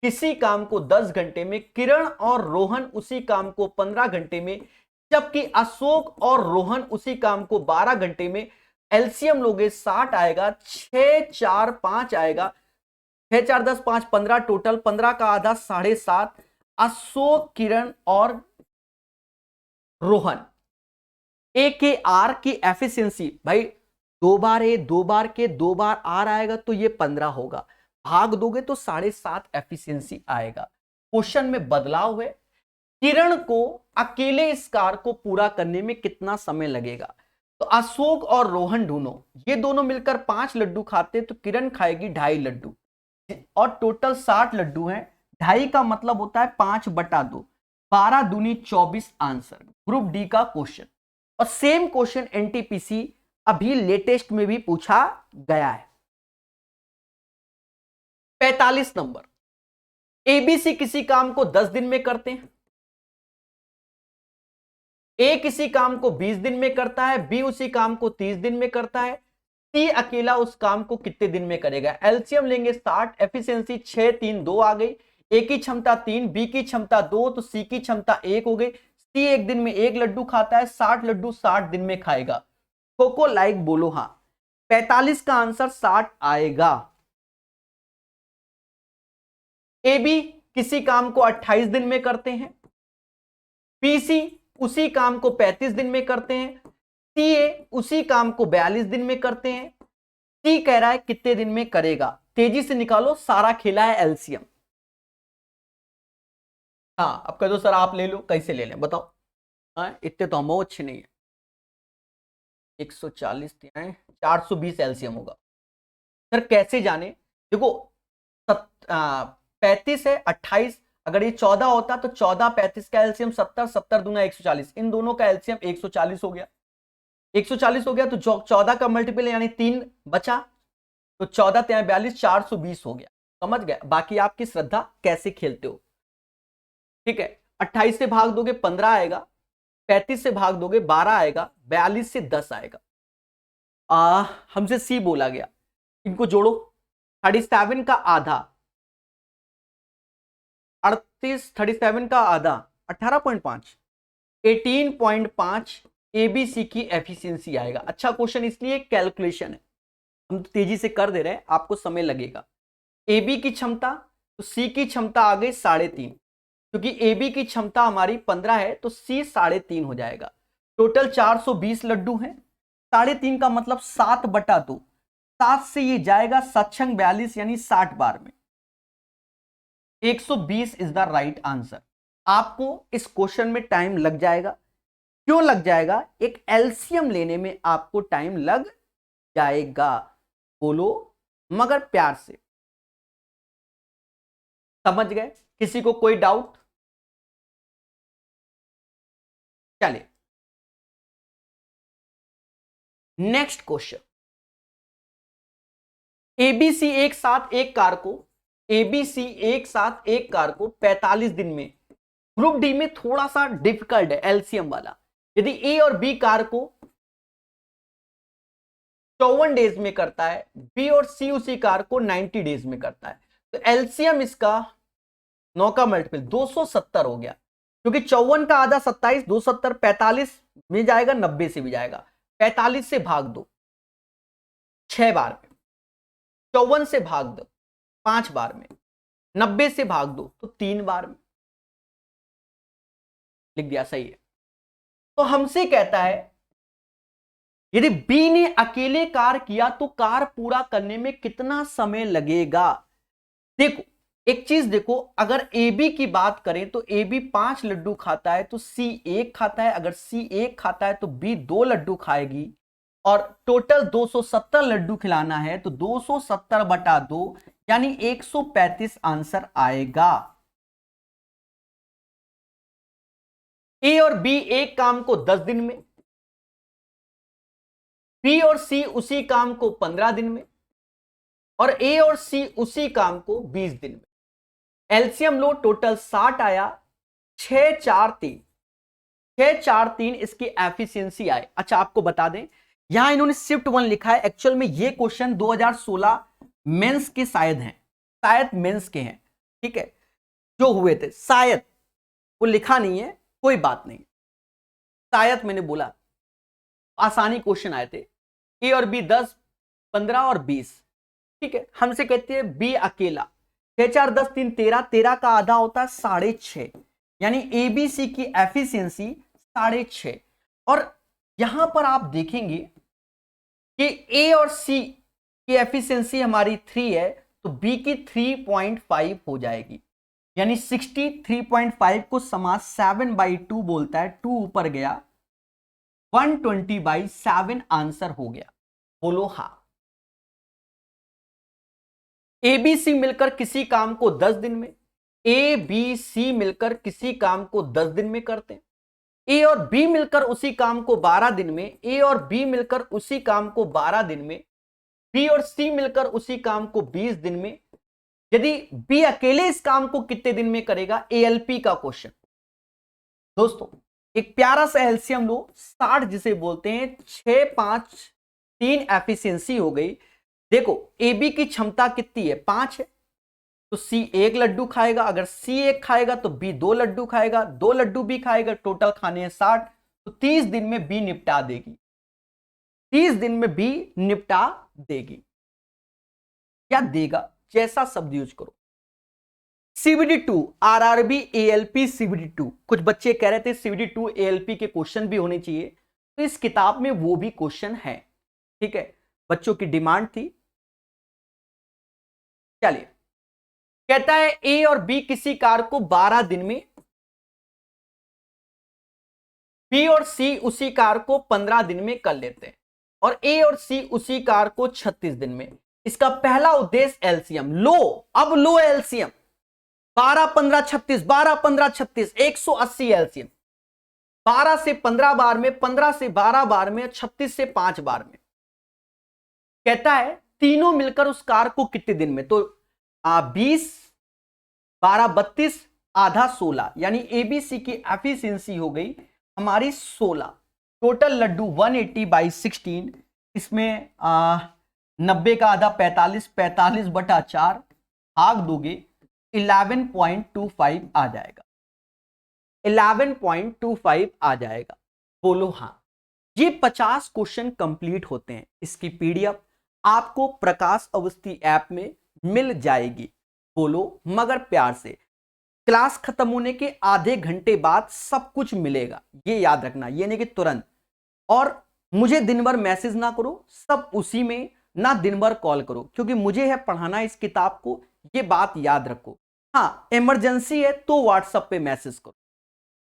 किसी काम को 10 घंटे में, किरण और रोहन उसी काम को 15 घंटे में, जबकि अशोक और रोहन उसी काम को 12 घंटे में। एलसीएम लोगे 60 आएगा, 6 4 5 आएगा, 6 4 10 5 15, टोटल 15 का आधा 7.5। अशोक किरण और रोहन ए के आर की एफिशिएंसी, भाई 2 बार ए 2 बार के 2 बार आर आएगा तो ये 15 होगा, भाग दोगे तो 7.5 एफिशिएंसी आएगा। क्वेश्चन में बदलाव है, किरण को अकेले इस कार को पूरा करने में कितना समय लगेगा, तो अशोक और रोहन ढूंढो, ये दोनों मिलकर 5 लड्डू खाते तो किरण खाएगी 2.5 लड्डू, और टोटल 60 लड्डू हैं, 2.5 का मतलब होता है 5/2, 12 दूनी 24 आंसर, ग्रुप डी का क्वेश्चन। और सेम क्वेश्चन एनटीपीसी अभी लेटेस्ट में भी पूछा गया है। 45 नंबर, एबीसी किसी काम को 10 दिन में करते हैं, ए किसी काम को 20 दिन में करता है, बी उसी काम को 30 दिन में करता है, सी अकेला उस काम को कितने दिन में करेगा। एलसीएम लेंगे 60, एफिशिएंसी 6 3 2 आ गई, ए की क्षमता 3, बी की क्षमता 2, तो सी की क्षमता 1 हो गई। सी एक दिन में 1 लड्डू खाता है, 60 लड्डू 60 दिन में खाएगा। कोको लाइक बोलो हाँ। 45 का आंसर 60 आएगा। ए बी किसी काम को 28 दिन में करते हैं, पीसी उसी काम को 35 दिन में करते हैं, सीए उसी काम को 42 दिन में करते हैं। सी कह रहा है कितने दिन में करेगा। तेजी से निकालो, सारा खेला है एलसीएम। हाँ अब कह दो सर आप ले लो, कैसे ले लें बताओ। हाँ इतने तो हम अच्छे नहीं है। 140 दिए, 420 एलसीएम होगा। सर कैसे जाने, देखो 35 है 28, अगर ये 14 होता तो 14 35 का एलसीएम 70, 70 दूना 140, इन दोनों का एलसीएम 140 हो गया। 140 हो गया तो 14 का मल्टीपल यानी 3 बचा, तो 14 3 42, 420 हो गया। समझ गए, बाकी आपकी श्रद्धा कैसे खेलते हो। ठीक है, 28 से भाग दोगे 15 आएगा, 35 से भाग दोगे 12 आएगा, 42 से 10 आएगा। हमसे सी बोला गया, इनको जोड़ो। 37 का आधा 38, 37 का आधा 18.5, 18.5 एबीसी की एफिशिएंसी आएगा। अच्छा क्वेश्चन इसलिए कैलकुलेशन है, हम तो तेजी से कर दे रहे हैं, आपको समय लगेगा। एबी की क्षमता तो सी की क्षमता आ गई 3.5, क्योंकि एबी की क्षमता हमारी 15 है तो सी 3.5 हो जाएगा। टोटल 420 लड्डू हैं, 3.5 का मतलब 7/2, 7 से ये जाएगा 7 42 यानी 60 बार में। 120 इज द राइट आंसर। आपको इस क्वेश्चन में टाइम लग जाएगा। क्यों लग जाएगा, एक एलसीएम लेने में आपको टाइम लग जाएगा। बोलो मगर प्यार से, समझ गए। किसी को कोई डाउट? चलिए नेक्स्ट क्वेश्चन। एबीसी एक साथ एक कार को, एबीसी एक साथ एक कार को 45 दिन में, ग्रुप डी में थोड़ा सा डिफिकल्ट है एलसीएम वाला। यदि ए और बी कार को 54 डेज में करता है, बी और सी उसी कार को 90 डेज में करता है, तो एलसीएम इसका 9 का मल्टीपल 270 हो गया। क्योंकि 54 का आधा 27, 270 45 में जाएगा, 90 से भी जाएगा। 45 से भाग दो 6 बार में, 54 से भाग दो 5 बार में, 90 से भाग दो तो 3 बार में। लिख दिया, सही है। तो हमसे कहता है यदि बी ने अकेले कार किया तो कार पूरा करने में कितना समय लगेगा। देखो एक चीज देखो, अगर ए बी की बात करें तो ए बी 5 लड्डू खाता है तो सी 1 खाता है, अगर सी 1 खाता है तो बी 2 लड्डू खाएगी, और टोटल 270 लड्डू खिलाना है तो 270/2 यानी 135 आंसर आएगा। ए और बी एक काम को 10 दिन में, बी और सी उसी काम को 15 दिन में, और ए और सी उसी काम को 20 दिन में। एलसीएम लो, टोटल 60 आया, 643, 643 इसकी एफिशिएंसी आए। अच्छा आपको बता दें, यहां इन्होंने शिफ्ट 1 लिखा है, एक्चुअल में ये क्वेश्चन 2016 मेंस के शायद हैं, शायद मेंस के हैं, ठीक है, जो हुए थे शायद, वो लिखा नहीं है, कोई बात नहीं, शायद मैंने बोला। आसानी क्वेश्चन आए थे, ए और बी 10, 15 और 20, ठीक है। हमसे कहते हैं बी अकेला, 6 4 10 3 13, 13 का आधा होता है 6.5, यानी एबीसी की एफिशिएंसी 6.5। और यहां पर आप देखेंगे कि ए और सी की एफिशिएंसी हमारी 3 है, तो बी की 3.5 हो जाएगी, यानी 63.5 को समाज 7/2 बोलता है, 2 ऊपर गया, 120/7 आंसर हो गया। बोलो हाँ। ए बी सी मिलकर किसी काम को 10 दिन में, ए बी सी मिलकर किसी काम को 10 दिन में करते हैं, ए और बी मिलकर उसी काम को 12 दिन में, ए और बी मिलकर उसी काम को 12 दिन में, बी और सी मिलकर उसी काम को 20 दिन में। यदि बी अकेले इस काम को कितने दिन में करेगा, एएलपी का क्वेश्चन। दोस्तों एक प्यारा सा एलसीएम लो, 60 जिसे बोलते हैं, 6 5 3 एफिशिएंसी हो गई। देखो ए बी की क्षमता कितनी है, 5 है, तो सी 1 लड्डू खाएगा, अगर सी 1 खाएगा तो बी 2 लड्डू खाएगा, 2 लड्डू बी खाएगा, टोटल खाने हैं 60, तो 30 दिन में बी निपटा देगी, 30 दिन में बी निपटा देगी या देगा, जैसा शब्द यूज करो। CBD2 RRB ALP CBD2, कुछ बच्चे कह रहे थे CBD2 ALP के क्वेश्चन भी होने चाहिए, तो इस किताब में वो भी क्वेश्चन है, ठीक है, बच्चों की डिमांड थी। चलिए, कहता है ए और बी किसी कार को 12 दिन में, बी और सी उसी कार को 15 दिन में कर लेते हैं, और ए और सी उसी कार को 36 दिन में। इसका पहला उद्देश्य एलसीएम लो, अब लो एलसीएम 12 15 36, 12 15 36, 180 एलसीएम, 12 से 15 बार में, 15 से 12 बार में, 36 से 5 बार में। कहता है तीनों मिलकर उस कार को कितने दिन में, तो 20 12 32 आधा 16, यानी एबीसी की एफिशिएंसी हो गई हमारी 16। टोटल लड्डू 180 बाई 16, इसमें 90 का आधा 45, 45 बटा 4 भाग दोगे 11.25 आ जाएगा, 11.25 आ जाएगा। बोलो हाँ। ये 50 क्वेश्चन कंप्लीट होते हैं। इसकी पीडीएफ आपको प्रकाश अवस्थी ऐप में मिल जाएगी। बोलो मगर प्यार से। क्लास खत्म होने के आधे घंटे बाद सब कुछ मिलेगा, ये याद रखना, ये नहीं कि तुरंत। और मुझे दिन भर मैसेज ना करो, सब उसी में, ना दिन भर कॉल करो, क्योंकि मुझे है पढ़ाना इस किताब को, ये बात याद रखो। हाँ इमरजेंसी है तो व्हाट्सएप पे मैसेज करो।